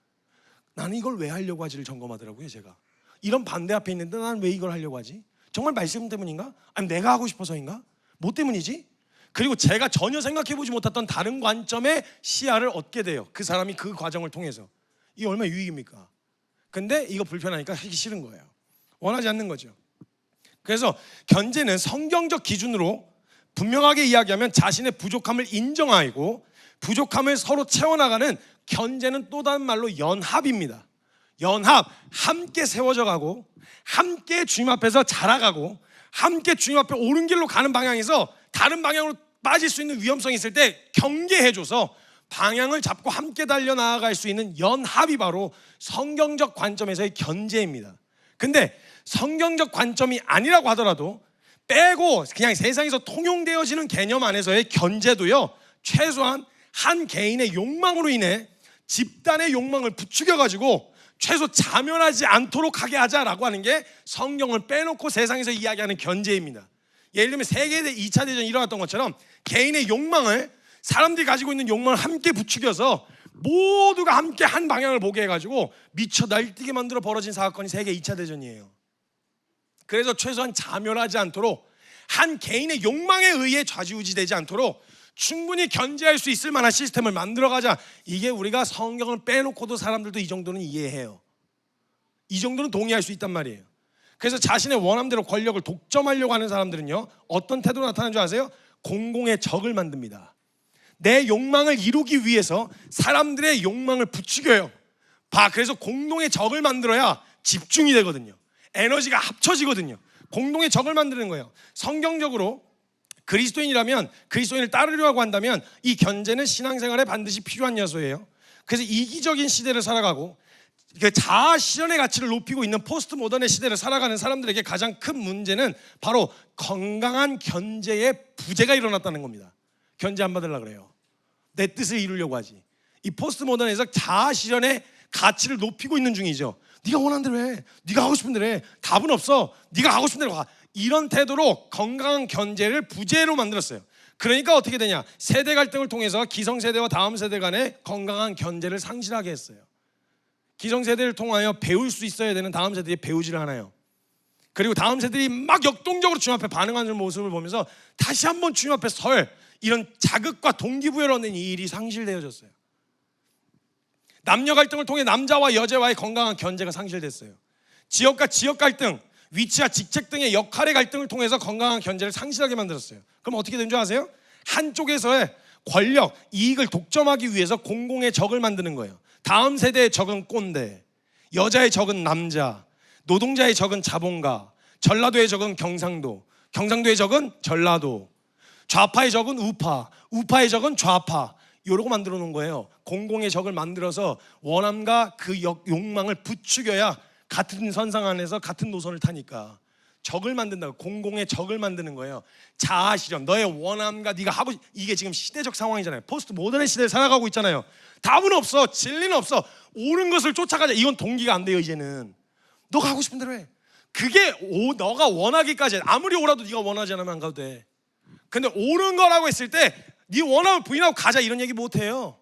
나는 이걸 왜 하려고 하지를 점검하더라고요. 제가 이런 반대 앞에 있는데 난 왜 이걸 하려고 하지? 정말 말씀 때문인가? 아니 내가 하고 싶어서인가? 뭐 때문이지? 그리고 제가 전혀 생각해보지 못했던 다른 관점의 시야를 얻게 돼요. 그 사람이 그 과정을 통해서. 이게 얼마나 유익입니까? 근데 이거 불편하니까 하기 싫은 거예요. 원하지 않는 거죠. 그래서 견제는 성경적 기준으로 분명하게 이야기하면 자신의 부족함을 인정하고 부족함을 서로 채워나가는, 견제는 또 다른 말로 연합입니다. 연합, 함께 세워져 가고 함께 주님 앞에서 자라가고 함께 주님 앞에 옳은 길로 가는 방향에서 다른 방향으로 빠질 수 있는 위험성이 있을 때 경계해줘서 방향을 잡고 함께 달려나아갈 수 있는 연합이 바로 성경적 관점에서의 견제입니다. 근데 성경적 관점이 아니라고 하더라도 빼고 그냥 세상에서 통용되어지는 개념 안에서의 견제도요, 최소한 한 개인의 욕망으로 인해 집단의 욕망을 부추겨가지고 최소 자멸하지 않도록 하게 하자라고 하는 게 성경을 빼놓고 세상에서 이야기하는 견제입니다. 예를 들면 세계 2차 대전이 일어났던 것처럼 개인의 욕망을, 사람들이 가지고 있는 욕망을 함께 부추겨서 모두가 함께 한 방향을 보게 해가지고 미쳐 날뛰게 만들어 벌어진 사건이 세계 2차 대전이에요. 그래서 최소한 자멸하지 않도록, 한 개인의 욕망에 의해 좌지우지되지 않도록 충분히 견제할 수 있을 만한 시스템을 만들어가자. 이게 우리가 성경을 빼놓고도 사람들도 이 정도는 이해해요. 이 정도는 동의할 수 있단 말이에요. 그래서 자신의 원함대로 권력을 독점하려고 하는 사람들은요, 어떤 태도로 나타나는 줄 아세요? 공공의 적을 만듭니다. 내 욕망을 이루기 위해서 사람들의 욕망을 부추겨요. 그래서 공동의 적을 만들어야 집중이 되거든요. 에너지가 합쳐지거든요. 공동의 적을 만드는 거예요. 성경적으로 그리스도인이라면, 그리스도인을 따르려고 한다면 이 견제는 신앙생활에 반드시 필요한 요소예요. 그래서 이기적인 시대를 살아가고 자아 실현의 가치를 높이고 있는 포스트 모던의 시대를 살아가는 사람들에게 가장 큰 문제는 바로 건강한 견제의 부재가 일어났다는 겁니다. 견제 안 받으려고 그래요. 내 뜻을 이루려고 하지. 이 포스트 모던에서 자아 실현의 가치를 높이고 있는 중이죠. 네가 원하는 대로 해, 네가 하고 싶은 대로 해, 답은 없어, 네가 하고 싶은 대로 가. 이런 태도로 건강한 견제를 부재로 만들었어요. 그러니까 어떻게 되냐, 세대 갈등을 통해서 기성세대와 다음 세대 간의 건강한 견제를 상실하게 했어요. 기성세대를 통하여 배울 수 있어야 되는 다음 세대에 배우지를 않아요. 그리고 다음 세대들이 막 역동적으로 주님 앞에 반응하는 모습을 보면서 다시 한번 주님 앞에 설, 이런 자극과 동기부여를 얻는 이 일이 상실되어졌어요. 남녀 갈등을 통해 남자와 여자와의 건강한 견제가 상실됐어요. 지역과 지역 갈등, 위치와 직책 등의 역할의 갈등을 통해서 건강한 견제를 상실하게 만들었어요. 그럼 어떻게 된 줄 아세요? 한쪽에서의 권력, 이익을 독점하기 위해서 공공의 적을 만드는 거예요. 다음 세대의 적은 꼰대, 여자의 적은 남자, 노동자의 적은 자본가, 전라도의 적은 경상도, 경상도의 적은 전라도, 좌파의 적은 우파, 우파의 적은 좌파, 이러고 만들어 놓은 거예요. 공공의 적을 만들어서 원함과 그 욕망을 부추겨야 같은 선상 안에서 같은 노선을 타니까 적을 만든다고, 공공의 적을 만드는 거예요. 자아 실현, 너의 원함과 네가 하고, 이게 지금 시대적 상황이잖아요. 포스트 모던의 시대를 살아가고 있잖아요. 답은 없어, 진리는 없어, 옳은 것을 쫓아가자. 이건 동기가 안 돼요. 이제는 너가 하고 싶은 대로 해. 그게 너가 원하기까지, 아무리 옳아도 네가 원하지 않으면 안 가도 돼. 근데 옳은 거라고 했을 때 네 원함을 부인하고 가자, 이런 얘기 못 해요.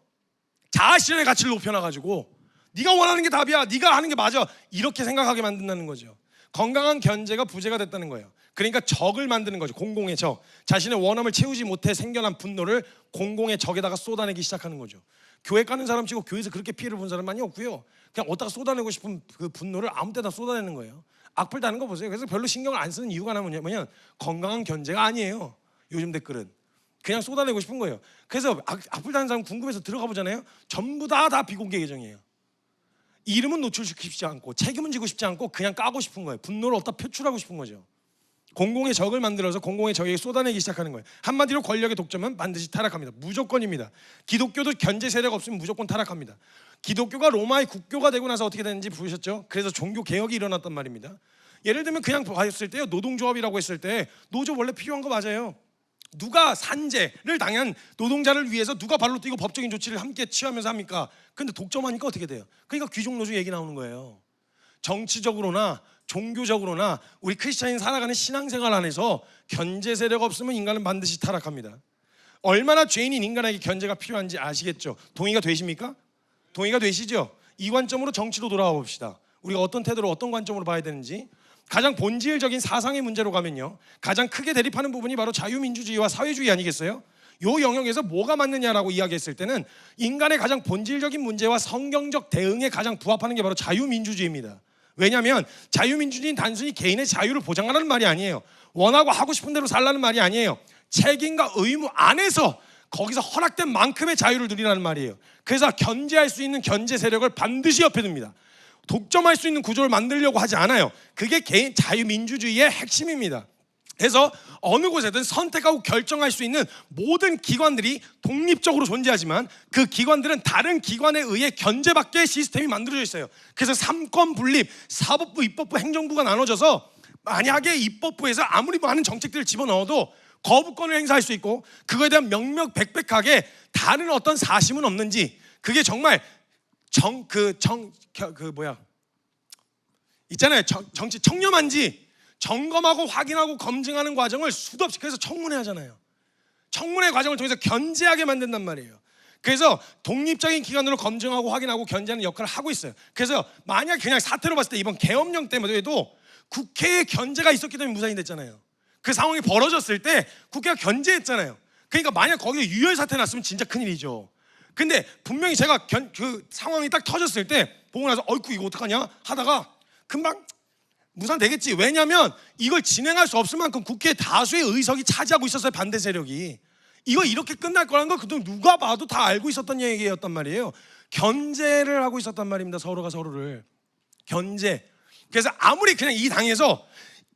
자아 실현의 가치를 높여놔가지고 네가 원하는 게 답이야, 네가 하는 게 맞아, 이렇게 생각하게 만든다는 거죠. 건강한 견제가 부재가 됐다는 거예요. 그러니까 적을 만드는 거죠. 공공의 적. 자신의 원함을 채우지 못해 생겨난 분노를 공공의 적에다가 쏟아내기 시작하는 거죠. 교회 가는 사람 치고 교회에서 그렇게 피해를 본 사람 많이 없고요. 그냥 어디다가 쏟아내고 싶은 그 분노를 아무 때나 쏟아내는 거예요. 악플 다는 거 보세요. 그래서 별로 신경을 안 쓰는 이유가 뭐냐면 건강한 견제가 아니에요. 요즘 댓글은 그냥 쏟아내고 싶은 거예요. 그래서 악플 다는 사람 궁금해서 들어가 보잖아요. 전부 다 비공개 계정이에요. 이름은 노출시키고 싶지 않고 책임은 지고 싶지 않고 그냥 까고 싶은 거예요. 분노를 어디다 표출하고 싶은 거죠. 공공의 적을 만들어서 공공의 적에게 쏟아내기 시작하는 거예요. 한마디로 권력의 독점은 반드시 타락합니다. 무조건입니다. 기독교도 견제 세력 없으면 무조건 타락합니다. 기독교가 로마의 국교가 되고 나서 어떻게 되는지 보셨죠? 그래서 종교 개혁이 일어났단 말입니다. 예를 들면 그냥 봤을 때요, 노동조합이라고 했을 때 노조 원래 필요한 거 맞아요. 누가 산재를 당한 노동자를 위해서 누가 발로 뛰고 법적인 조치를 함께 취하면서 합니까? 근데 독점하니까 어떻게 돼요? 그러니까 귀족노조 얘기 나오는 거예요. 정치적으로나 종교적으로나 우리 크리스찬인 살아가는 신앙생활 안에서 견제 세력 없으면 인간은 반드시 타락합니다. 얼마나 죄인인 인간에게 견제가 필요한지 아시겠죠? 동의가 되십니까? 동의가 되시죠? 이 관점으로 정치도 돌아와 봅시다. 우리가 어떤 태도로 어떤 관점으로 봐야 되는지. 가장 본질적인 사상의 문제로 가면요, 가장 크게 대립하는 부분이 바로 자유민주주의와 사회주의 아니겠어요? 이 영역에서 뭐가 맞느냐라고 이야기했을 때는 인간의 가장 본질적인 문제와 성경적 대응에 가장 부합하는 게 바로 자유민주주의입니다. 왜냐하면 자유민주주의는 단순히 개인의 자유를 보장하라는 말이 아니에요. 원하고 하고 싶은 대로 살라는 말이 아니에요. 책임과 의무 안에서 거기서 허락된 만큼의 자유를 누리라는 말이에요. 그래서 견제할 수 있는 견제 세력을 반드시 옆에 둡니다. 독점할 수 있는 구조를 만들려고 하지 않아요. 그게 개인 자유민주주의의 핵심입니다. 그래서 어느 곳에든 선택하고 결정할 수 있는 모든 기관들이 독립적으로 존재하지만 그 기관들은 다른 기관에 의해 견제받게 시스템이 만들어져 있어요. 그래서 삼권 분립, 사법부, 입법부, 행정부가 나눠져서 만약에 입법부에서 아무리 많은 정책들을 집어넣어도 거부권을 행사할 수 있고 그거에 대한 명명백백하게 다른 어떤 사심은 없는지, 그게 정말 있잖아요. 정치 청렴한지 점검하고 확인하고 검증하는 과정을 수도 없이, 그래서 청문회 하잖아요. 청문회 과정을 통해서 견제하게 만든단 말이에요. 그래서 독립적인 기관으로 검증하고 확인하고 견제하는 역할을 하고 있어요. 그래서 만약 그냥 사태로 봤을 때 이번 계엄령 때문에도 국회에 견제가 있었기 때문에 무산이 됐잖아요. 그 상황이 벌어졌을 때 국회가 견제했잖아요. 그러니까 만약 거기에 유혈 사태 났으면 진짜 큰일이죠. 근데 분명히 제가 그 상황이 딱 터졌을 때 보고 나서 어이구 이거 어떡하냐 하다가 금방 무산되겠지. 왜냐하면 이걸 진행할 수 없을 만큼 국회 다수의 의석이 차지하고 있었어요. 반대 세력이. 이거 이렇게 끝날 거라는 걸 그동안 누가 봐도 다 알고 있었던 얘기였단 말이에요. 견제를 하고 있었단 말입니다. 서로가 서로를 견제. 그래서 아무리 그냥 이 당에서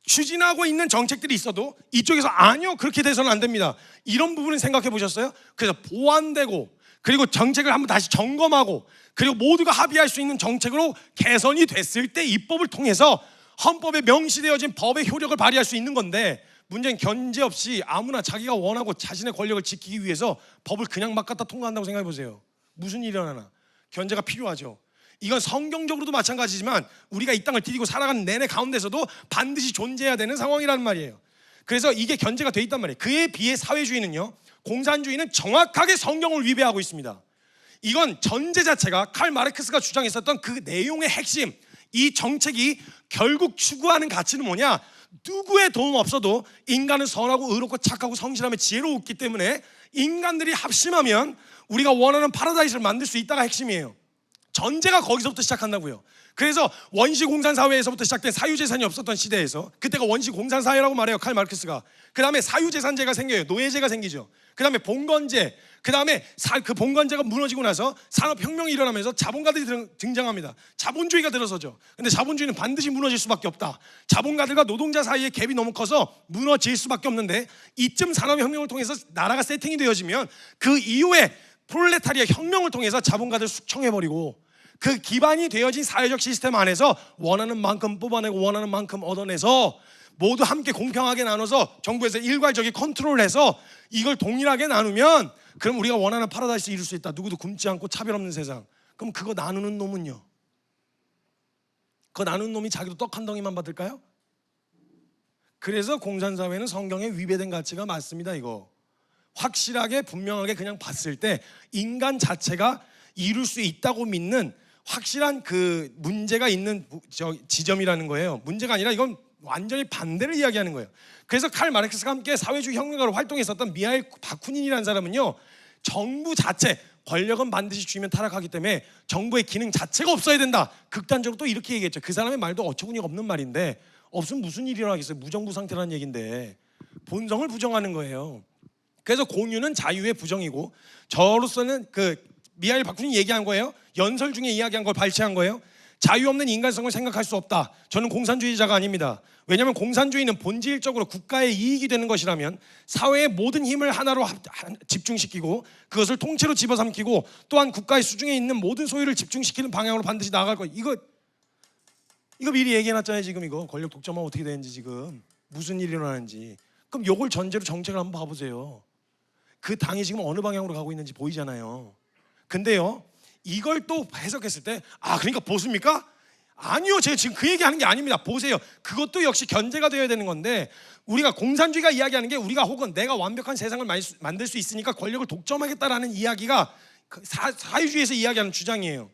추진하고 있는 정책들이 있어도 이쪽에서 아니요 그렇게 돼서는 안 됩니다. 이런 부분을 생각해 보셨어요? 그래서 보완되고 그리고 정책을 한번 다시 점검하고 그리고 모두가 합의할 수 있는 정책으로 개선이 됐을 때 입법을 통해서 헌법에 명시되어진 법의 효력을 발휘할 수 있는 건데, 문제는 견제 없이 아무나 자기가 원하고 자신의 권력을 지키기 위해서 법을 그냥 막 갖다 통과한다고 생각해 보세요. 무슨 일이 일어나나. 견제가 필요하죠. 이건 성경적으로도 마찬가지지만 우리가 이 땅을 디디고 살아가는 내내 가운데서도 반드시 존재해야 되는 상황이라는 말이에요. 그래서 이게 견제가 돼 있단 말이에요. 그에 비해 사회주의는요, 공산주의는 정확하게 성경을 위배하고 있습니다. 이건 전제 자체가 칼 마르크스가 주장했었던 그 내용의 핵심, 이 정책이 결국 추구하는 가치는 뭐냐? 누구의 도움 없어도 인간은 선하고 의롭고 착하고 성실하며 지혜로웠기 때문에 인간들이 합심하면 우리가 원하는 파라다이스를 만들 수 있다가 핵심이에요. 전제가 거기서부터 시작한다고요. 그래서 원시공산사회에서부터 시작된 사유재산이 없었던 시대에서, 그때가 원시공산사회라고 말해요, 칼 마르크스가. 그 다음에 사유재산제가 생겨요. 노예제가 생기죠. 그 다음에 봉건제, 그 다음에 그 봉건제가 무너지고 나서 산업혁명이 일어나면서 자본가들이 등장합니다. 자본주의가 들어서죠. 근데 자본주의는 반드시 무너질 수밖에 없다. 자본가들과 노동자 사이의 갭이 너무 커서 무너질 수밖에 없는데, 이쯤 산업혁명을 통해서 나라가 세팅이 되어지면 그 이후에 프롤레타리아 혁명을 통해서 자본가들을 숙청해버리고 그 기반이 되어진 사회적 시스템 안에서 원하는 만큼 뽑아내고 원하는 만큼 얻어내서 모두 함께 공평하게 나눠서 정부에서 일괄적인 컨트롤을 해서 이걸 동일하게 나누면 그럼 우리가 원하는 파라다이스 이룰 수 있다. 누구도 굶지 않고 차별 없는 세상. 그럼 그거 나누는 놈은요? 그거 나누는 놈이 자기도 떡 한 덩이만 받을까요? 그래서 공산사회는 성경에 위배된 가치가 맞습니다. 이거 확실하게 분명하게 그냥 봤을 때 인간 자체가 이룰 수 있다고 믿는 확실한 그 문제가 있는 지점이라는 거예요. 문제가 아니라 이건 완전히 반대를 이야기하는 거예요. 그래서 칼 마르크스가 함께 사회주의 혁명가로 활동했었던 미하일 바쿠닌이라는 사람은요, 정부 자체, 권력은 반드시 쥐면 타락하기 때문에 정부의 기능 자체가 없어야 된다. 극단적으로 또 이렇게 얘기했죠. 그 사람의 말도 어처구니가 없는 말인데, 없으면 무슨 일이 일어나겠어요. 무정부 상태라는 얘기인데 본성을 부정하는 거예요. 그래서 공유는 자유의 부정이고, 저로서는 그 미하일 바쿠닌이 얘기한 거예요. 연설 중에 이야기한 걸 발췌한 거예요. 자유 없는 인간성을 생각할 수 없다. 저는 공산주의자가 아닙니다. 왜냐하면 공산주의는 본질적으로 국가의 이익이 되는 것이라면 사회의 모든 힘을 하나로 집중시키고 그것을 통째로 집어삼키고 또한 국가의 수중에 있는 모든 소유를 집중시키는 방향으로 반드시 나아갈 거예요. 이거 미리 얘기해놨잖아요. 지금 이거 권력 독점하면 어떻게 되는지, 지금 무슨 일이 일어나는지. 그럼 이걸 전제로 정책을 한번 봐보세요. 그 당이 지금 어느 방향으로 가고 있는지 보이잖아요. 근데요, 이걸 또 해석했을 때 그러니까 보수입니까? 아니요, 제가 지금 그 얘기하는 게 아닙니다. 보세요. 그것도 역시 견제가 되어야 되는 건데, 우리가 공산주의가 이야기하는 게 우리가 혹은 내가 완벽한 세상을 만들 수 있으니까 권력을 독점하겠다라는 이야기가 사회주의에서 이야기하는 주장이에요.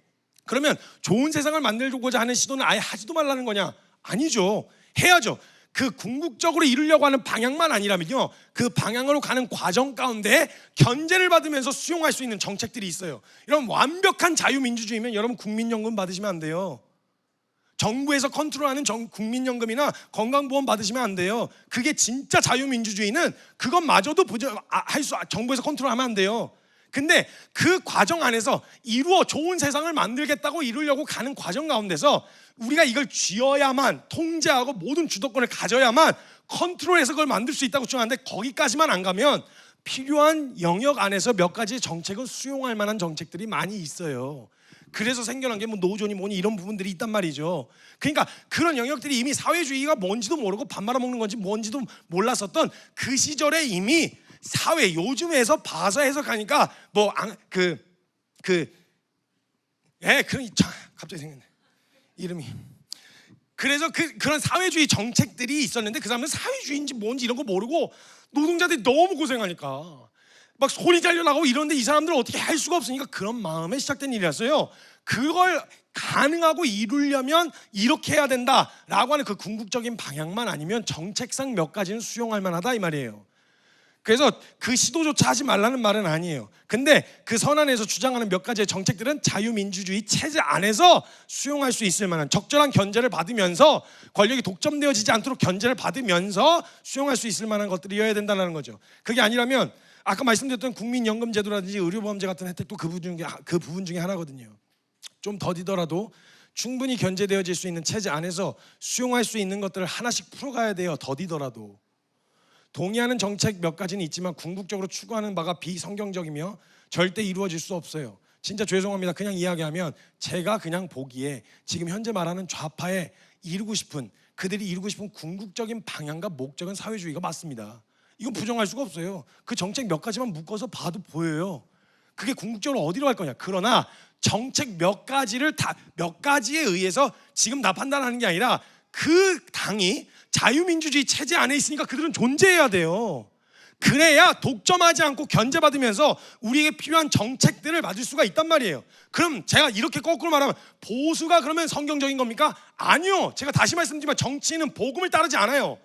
그러면 좋은 세상을 만들고자 하는 시도는 아예 하지도 말라는 거냐? 아니죠. 해야죠. 그 궁극적으로 이루려고 하는 방향만 아니라면요, 그 방향으로 가는 과정 가운데 견제를 받으면서 수용할 수 있는 정책들이 있어요. 여러분, 완벽한 자유민주주의면 여러분 국민연금 받으시면 안 돼요. 정부에서 컨트롤하는 국민연금이나 건강보험 받으시면 안 돼요. 그게 진짜 자유민주주의는 그것마저도 정부에서 컨트롤하면 안 돼요. 근데 그 과정 안에서 좋은 세상을 만들겠다고 이루려고 가는 과정 가운데서 우리가 이걸 쥐어야만, 통제하고 모든 주도권을 가져야만 컨트롤해서 그걸 만들 수 있다고 주장하는데, 거기까지만 안 가면 필요한 영역 안에서 몇 가지 정책을 수용할 만한 정책들이 많이 있어요. 그래서 생겨난 게 뭐 노조니 뭐니 이런 부분들이 있단 말이죠. 그러니까 그런 영역들이 이미 사회주의가 뭔지도 모르고 밥 말아먹는 건지 뭔지도 몰랐었던 그 시절에 이미 사회, 요즘에서 봐서 해석하니까 갑자기 생겼네 이름이. 그래서 그런 사회주의 정책들이 있었는데 그 사람은 사회주의인지 뭔지 이런 거 모르고 노동자들이 너무 고생하니까 막 소리 잘려나가고 이런데 이 사람들은 어떻게 할 수가 없으니까 그런 마음에 시작된 일이었어요. 그걸 가능하고 이루려면 이렇게 해야 된다라고 하는 그 궁극적인 방향만 아니면 정책상 몇 가지는 수용할 만하다 이 말이에요. 그래서 그 시도조차 하지 말라는 말은 아니에요. 근데 그 선안에서 주장하는 몇 가지의 정책들은 자유민주주의 체제 안에서 수용할 수 있을 만한 적절한 견제를 받으면서 권력이 독점되어지지 않도록 견제를 받으면서 수용할 수 있을 만한 것들이어야 된다는 거죠. 그게 아니라면 아까 말씀드렸던 국민연금제도라든지 의료보험제 같은 혜택도 그 부분 중에 하나거든요. 좀 더디더라도 충분히 견제되어질 수 있는 체제 안에서 수용할 수 있는 것들을 하나씩 풀어가야 돼요. 더디더라도. 동의하는 정책 몇 가지는 있지만 궁극적으로 추구하는 바가 비성경적이며 절대 이루어질 수 없어요. 진짜 죄송합니다. 그냥 이야기하면 제가 그냥 보기에 지금 현재 말하는 좌파에 그들이 이루고 싶은 궁극적인 방향과 목적은 사회주의가 맞습니다. 이건 부정할 수가 없어요. 그 정책 몇 가지만 묶어서 봐도 보여요. 그게 궁극적으로 어디로 갈 거냐. 그러나 정책 몇 가지에 의해서 지금 나 판단하는 게 아니라 그 당이 자유민주주의 체제 안에 있으니까 그들은 존재해야 돼요. 그래야 독점하지 않고 견제받으면서 우리에게 필요한 정책들을 받을 수가 있단 말이에요. 그럼 제가 이렇게 거꾸로 말하면 보수가 그러면 성경적인 겁니까? 아니요. 제가 다시 말씀드리지만 정치인은 복음을 따르지 않아요.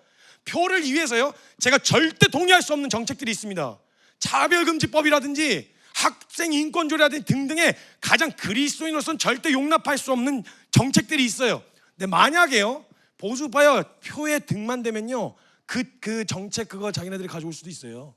표를 위해서요. 제가 절대 동의할 수 없는 정책들이 있습니다. 차별금지법이라든지 학생 인권조례라든지 등등의 가장 그리스도인으로서는 절대 용납할 수 없는 정책들이 있어요. 근데 만약에요 보수파요 표에 등만 되면요 그 정책 그거 자기네들이 가져올 수도 있어요.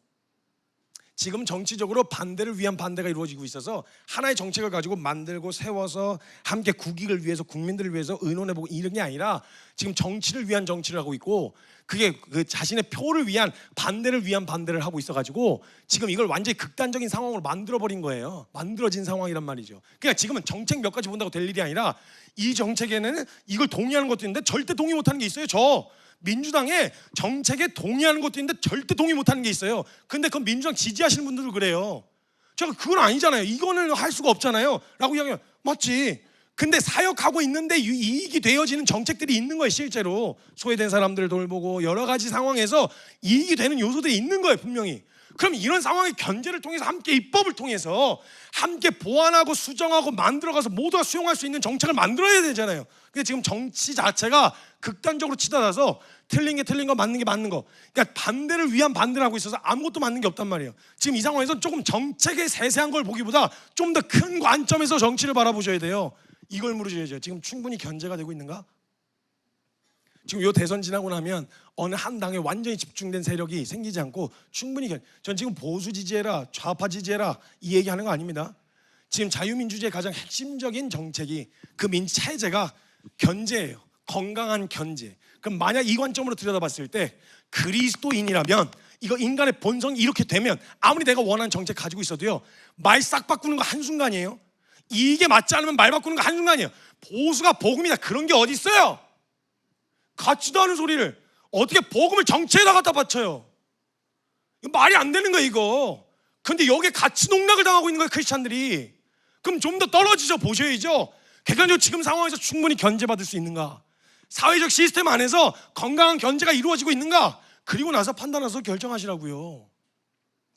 지금 정치적으로 반대를 위한 반대가 이루어지고 있어서 하나의 정책을 가지고 만들고 세워서 함께 국익을 위해서 국민들을 위해서 의논해보고 이런 게 아니라 지금 정치를 위한 정치를 하고 있고 그게 그 자신의 표를 위한 반대를 위한 반대를 하고 있어가지고 지금 이걸 완전히 극단적인 상황으로 만들어버린 거예요. 만들어진 상황이란 말이죠. 그러니까 지금은 정책 몇 가지 본다고 될 일이 아니라 이 정책에는 이걸 동의하는 것도 있는데 절대 동의 못하는 게 있어요. 저 민주당의 정책에 동의하는 것도 있는데 절대 동의 못하는 게 있어요. 근데 그 민주당 지지하시는 분들은 그래요. 제가 그건 아니잖아요. 이거는 할 수가 없잖아요 라고 이야기하면 맞지. 근데 사역하고 있는데 이익이 되어지는 정책들이 있는 거예요. 실제로 소외된 사람들을 돌보고 여러 가지 상황에서 이익이 되는 요소들이 있는 거예요. 분명히. 그럼 이런 상황의 견제를 통해서 함께 입법을 통해서 함께 보완하고 수정하고 만들어가서 모두가 수용할 수 있는 정책을 만들어야 되잖아요. 근데 지금 정치 자체가 극단적으로 치달아서 틀린 게 틀린 거 맞는 게 맞는 거, 그러니까 반대를 위한 반대를 하고 있어서 아무것도 맞는 게 없단 말이에요. 지금 이 상황에서 조금 정책의 세세한 걸 보기보다 좀 더 큰 관점에서 정치를 바라보셔야 돼요. 이걸 물으셔야죠. 지금 충분히 견제가 되고 있는가? 지금 요 대선 지나고 나면 어느 한 당에 완전히 집중된 세력이 생기지 않고 충분히 전 지금 보수 지지해라 좌파 지지해라 이 얘기하는 거 아닙니다. 지금 자유민주주의의 가장 핵심적인 정책이 그 체제가 견제예요. 건강한 견제. 그럼 만약 이 관점으로 들여다봤을 때 그리스도인이라면 이거 인간의 본성이 이렇게 되면 아무리 내가 원하는 정책 가지고 있어도요 말 싹 바꾸는 거 한순간이에요. 이게 맞지 않으면 말 바꾸는 거 한순간이에요. 보수가 복음이다 그런 게 어디 있어요? 같지도 않은 소리를 어떻게 복음을 정치에다 갖다 바쳐요? 이거 말이 안 되는 거예요 이거. 근데 여기에 같이 농락을 당하고 있는 거예요 크리스찬들이. 그럼 좀 더 떨어지셔 보셔야죠. 객관적으로 지금 상황에서 충분히 견제받을 수 있는가, 사회적 시스템 안에서 건강한 견제가 이루어지고 있는가, 그리고 나서 판단해서 결정하시라고요.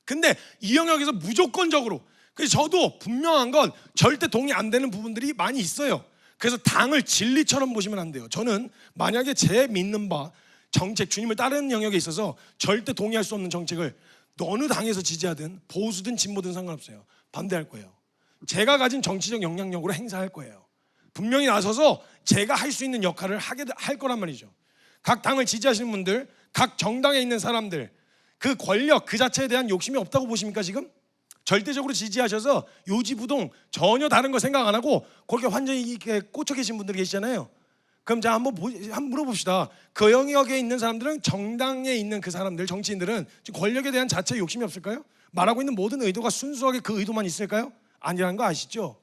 근데 이 영역에서 무조건적으로, 그래서 저도 분명한 건 절대 동의 안 되는 부분들이 많이 있어요. 그래서 당을 진리처럼 보시면 안 돼요. 저는 만약에 제 믿는 바 정책, 주님을 따르는 영역에 있어서 절대 동의할 수 없는 정책을 어느 당에서 지지하든 보수든 진보든 상관없어요. 반대할 거예요. 제가 가진 정치적 영향력으로 행사할 거예요. 분명히 나서서 제가 할 수 있는 역할을 할 거란 말이죠. 각 당을 지지하시는 분들, 각 정당에 있는 사람들, 그 권력 그 자체에 대한 욕심이 없다고 보십니까 지금? 절대적으로 지지하셔서 요지부동 전혀 다른 거 생각 안 하고 거기에 완전히 이렇게 꽂혀 계신 분들 계시잖아요. 그럼 자 한번 물어봅시다. 그 영역에 있는 사람들은, 정당에 있는 그 사람들, 정치인들은 지금 권력에 대한 자체 욕심이 없을까요? 말하고 있는 모든 의도가 순수하게 그 의도만 있을까요? 아니라는 거 아시죠?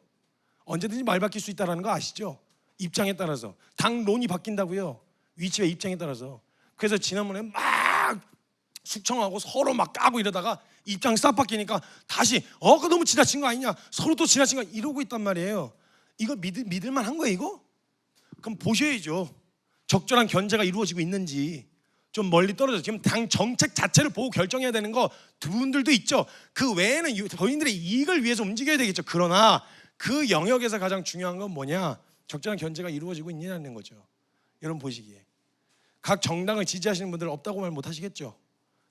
언제든지 말 바뀔 수 있다는 거 아시죠? 입장에 따라서. 당론이 바뀐다고요. 위치와 입장에 따라서. 그래서 지난번에 막 숙청하고 서로 막 까고 이러다가 입장이 싹 바뀌니까 다시 그거 너무 지나친 거 아니냐, 서로 또 지나친 거 이러고 있단 말이에요. 이거 믿을만 한 거예요 이거? 그럼 보셔야죠. 적절한 견제가 이루어지고 있는지. 좀 멀리 떨어져. 지금 당 정책 자체를 보고 결정해야 되는 거 두 분들도 있죠. 그 외에는 본인들의 이익을 위해서 움직여야 되겠죠. 그러나 그 영역에서 가장 중요한 건 뭐냐? 적절한 견제가 이루어지고 있느냐는 거죠. 여러분 보시기에 각 정당을 지지하시는 분들은 없다고 말 못하시겠죠.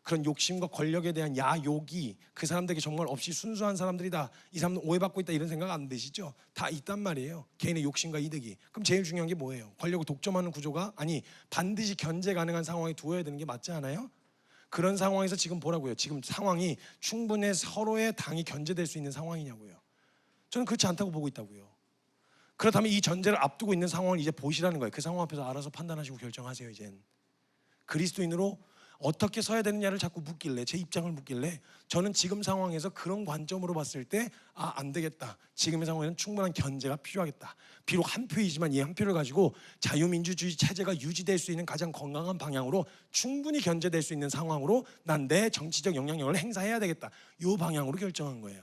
그런 욕심과 권력에 대한 야욕이 그 사람들에게 정말 없이 순수한 사람들이다, 이 사람은 오해받고 있다, 이런 생각 안 드시죠? 다 있단 말이에요. 개인의 욕심과 이득이. 그럼 제일 중요한 게 뭐예요? 권력을 독점하는 구조가 반드시 견제 가능한 상황에 두어야 되는 게 맞지 않아요? 그런 상황에서 지금 보라고요. 지금 상황이 충분히 서로의 당이 견제될 수 있는 상황이냐고요. 저는 그렇지 않다고 보고 있다고요. 그렇다면 이 전제를 앞두고 있는 상황을 이제 보시라는 거예요. 그 상황 앞에서 알아서 판단하시고 결정하세요. 이젠 그리스도인으로 어떻게 서야 되느냐를 자꾸 묻길래, 제 입장을 묻길래, 저는 지금 상황에서 그런 관점으로 봤을 때 안 되겠다, 지금의 상황에는 충분한 견제가 필요하겠다. 비록 한 표이지만 이 한 표를 가지고 자유민주주의 체제가 유지될 수 있는 가장 건강한 방향으로, 충분히 견제될 수 있는 상황으로 난 내 정치적 영향력을 행사해야 되겠다, 이 방향으로 결정한 거예요.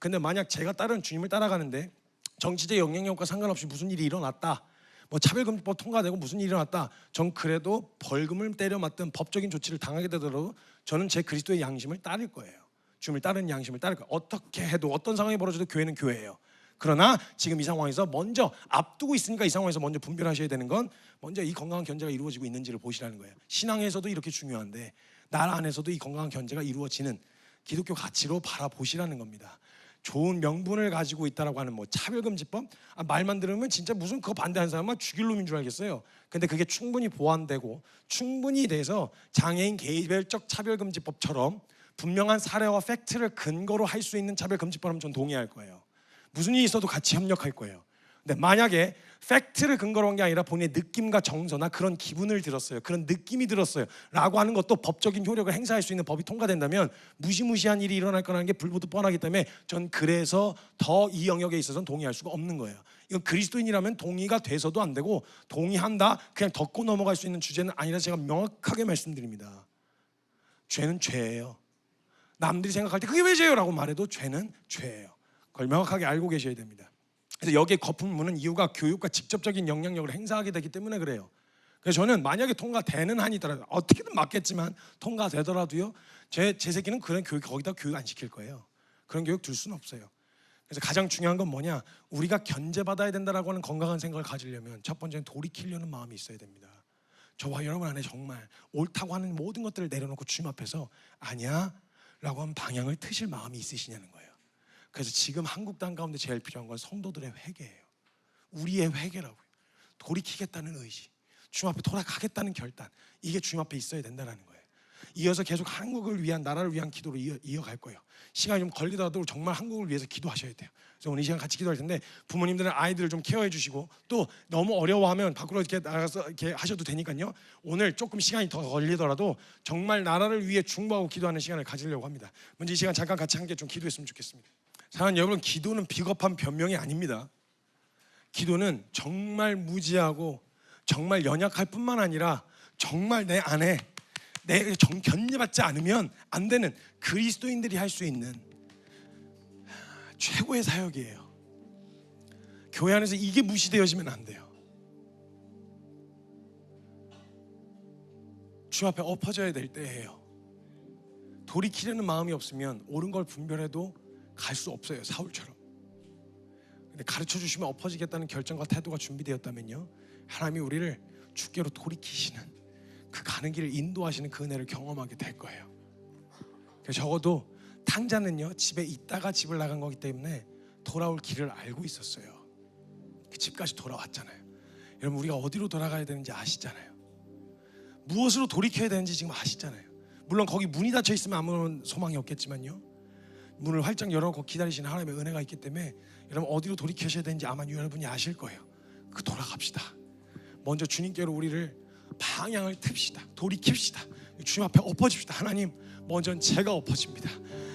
근데 만약 제가 다른 주님을 따라가는데 정치적 영향력과 상관없이 무슨 일이 일어났다, 뭐 차별금지법 통과되고 무슨 일이 일어났다, 전 그래도 벌금을 때려 맞든 법적인 조치를 당하게 되더라도 저는 제 그리스도의 양심을 따를 거예요. 주님을 따르는 양심을 따를 거예요. 어떻게 해도 어떤 상황이 벌어져도 교회는 교회예요. 그러나 지금 이 상황에서 먼저 앞두고 있으니까 이 상황에서 먼저 분별하셔야 되는 건 먼저 이 건강한 견제가 이루어지고 있는지를 보시라는 거예요. 신앙에서도 이렇게 중요한데 나라 안에서도 이 건강한 견제가 이루어지는 기독교 가치로 바라보시라는 겁니다. 좋은 명분을 가지고 있다라고 하는 뭐 차별금지법, 말만 들으면 진짜 무슨 그거 반대하는 사람은 죽일 놈인 줄 알겠어요. 근데 그게 충분히 보완되고 충분히 돼서 장애인 개별적 차별금지법처럼 분명한 사례와 팩트를 근거로 할 수 있는 차별금지법은 전 동의할 거예요. 무슨 일이 있어도 같이 협력할 거예요. 근데 만약에 팩트를 근거로 한 게 아니라 본인의 느낌과 정서나 그런 기분을 들었어요, 그런 느낌이 들었어요 라고 하는 것도 법적인 효력을 행사할 수 있는 법이 통과된다면 무시무시한 일이 일어날 거라는 게 불보듯 뻔하기 때문에 전 그래서 더 이 영역에 있어서는 동의할 수가 없는 거예요. 이건 그리스도인이라면 동의가 돼서도 안 되고 동의한다 그냥 덮고 넘어갈 수 있는 주제는 아니라 제가 명확하게 말씀드립니다. 죄는 죄예요. 남들이 생각할 때 그게 왜 죄요? 라고 말해도 죄는 죄예요. 그걸 명확하게 알고 계셔야 됩니다. 그래서 여기에 거품을 무는 이유가 교육과 직접적인 영향력을 행사하게 되기 때문에 그래요. 그래서 저는 만약에 통과되는 한이 있더라도, 어떻게든 맞겠지만 통과되더라도요, 제 새끼는 그런 교육, 거기다 교육 안 시킬 거예요. 그런 교육 둘 수는 없어요. 그래서 가장 중요한 건 뭐냐, 우리가 견제받아야 된다라고 하는 건강한 생각을 가지려면 첫 번째는 돌이키려는 마음이 있어야 됩니다. 저와 여러분 안에 정말 옳다고 하는 모든 것들을 내려놓고 주님 앞에서 아니야 라고 하는 방향을 트실 마음이 있으시냐는 거예요. 그래서 지금 한국 땅 가운데 제일 필요한 건 성도들의 회개예요. 우리의 회개라고요. 돌이키겠다는 의지, 주님 앞에 돌아가겠다는 결단, 이게 주님 앞에 있어야 된다는 거예요. 이어서 계속 한국을 위한, 나라를 위한 기도로 이어갈 거예요. 시간이 좀 걸리더라도 정말 한국을 위해서 기도하셔야 돼요. 그래서 오늘 이 시간 같이 기도할 텐데 부모님들은 아이들을 좀 케어해 주시고, 또 너무 어려워하면 밖으로 이렇게 나가서 이렇게 하셔도 되니까요. 오늘 조금 시간이 더 걸리더라도 정말 나라를 위해 중보하고 기도하는 시간을 가지려고 합니다. 먼저 이 시간 잠깐 같이 함께 좀 기도했으면 좋겠습니다. 사랑하는 여러분, 기도는 비겁한 변명이 아닙니다. 기도는 정말 무지하고 정말 연약할 뿐만 아니라 정말 내 안에 견제받지 않으면 안 되는 그리스도인들이 할 수 있는 최고의 사역이에요. 교회 안에서 이게 무시되어지면 안 돼요. 주 앞에 엎어져야 될 때예요. 돌이키려는 마음이 없으면 옳은 걸 분별해도 갈 수 없어요, 사울처럼. 근데 가르쳐 주시면 엎어지겠다는 결정과 태도가 준비되었다면요, 하나님이 우리를 주께로 돌이키시는 그 가는 길을 인도하시는 그 은혜를 경험하게 될 거예요. 적어도 탕자는요, 집에 있다가 집을 나간 거기 때문에 돌아올 길을 알고 있었어요. 그 집까지 돌아왔잖아요. 여러분, 우리가 어디로 돌아가야 되는지 아시잖아요. 무엇으로 돌이켜야 되는지 지금 아시잖아요. 물론 거기 문이 닫혀 있으면 아무런 소망이 없겠지만요, 문을 활짝 열어놓고 기다리시는 하나님의 은혜가 있기 때문에 여러분 어디로 돌이켜셔야 되는지 아마 여러분이 아실 거예요. 그 돌아갑시다. 먼저 주님께로 우리를 방향을 틉시다. 돌이킵시다. 주님 앞에 엎어집시다. 하나님, 먼저 제가 엎어집니다.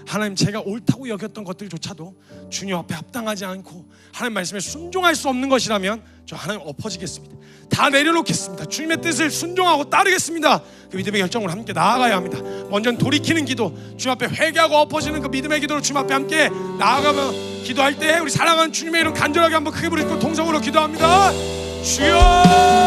하나님, 제가 옳다고 여겼던 것들조차도 주님 앞에 합당하지 않고 하나님 말씀에 순종할 수 없는 것이라면 저 하나님 엎어지겠습니다. 다 내려놓겠습니다. 주님의 뜻을 순종하고 따르겠습니다. 그 믿음의 결정으로 함께 나아가야 합니다. 먼저 돌이키는 기도, 주님 앞에 회개하고 엎어지는 그 믿음의 기도로 주님 앞에 함께 나아가며 기도할 때 우리 사랑하는 주님의 이름 간절하게 한번 크게 부르고 통성으로 기도합니다. 주여!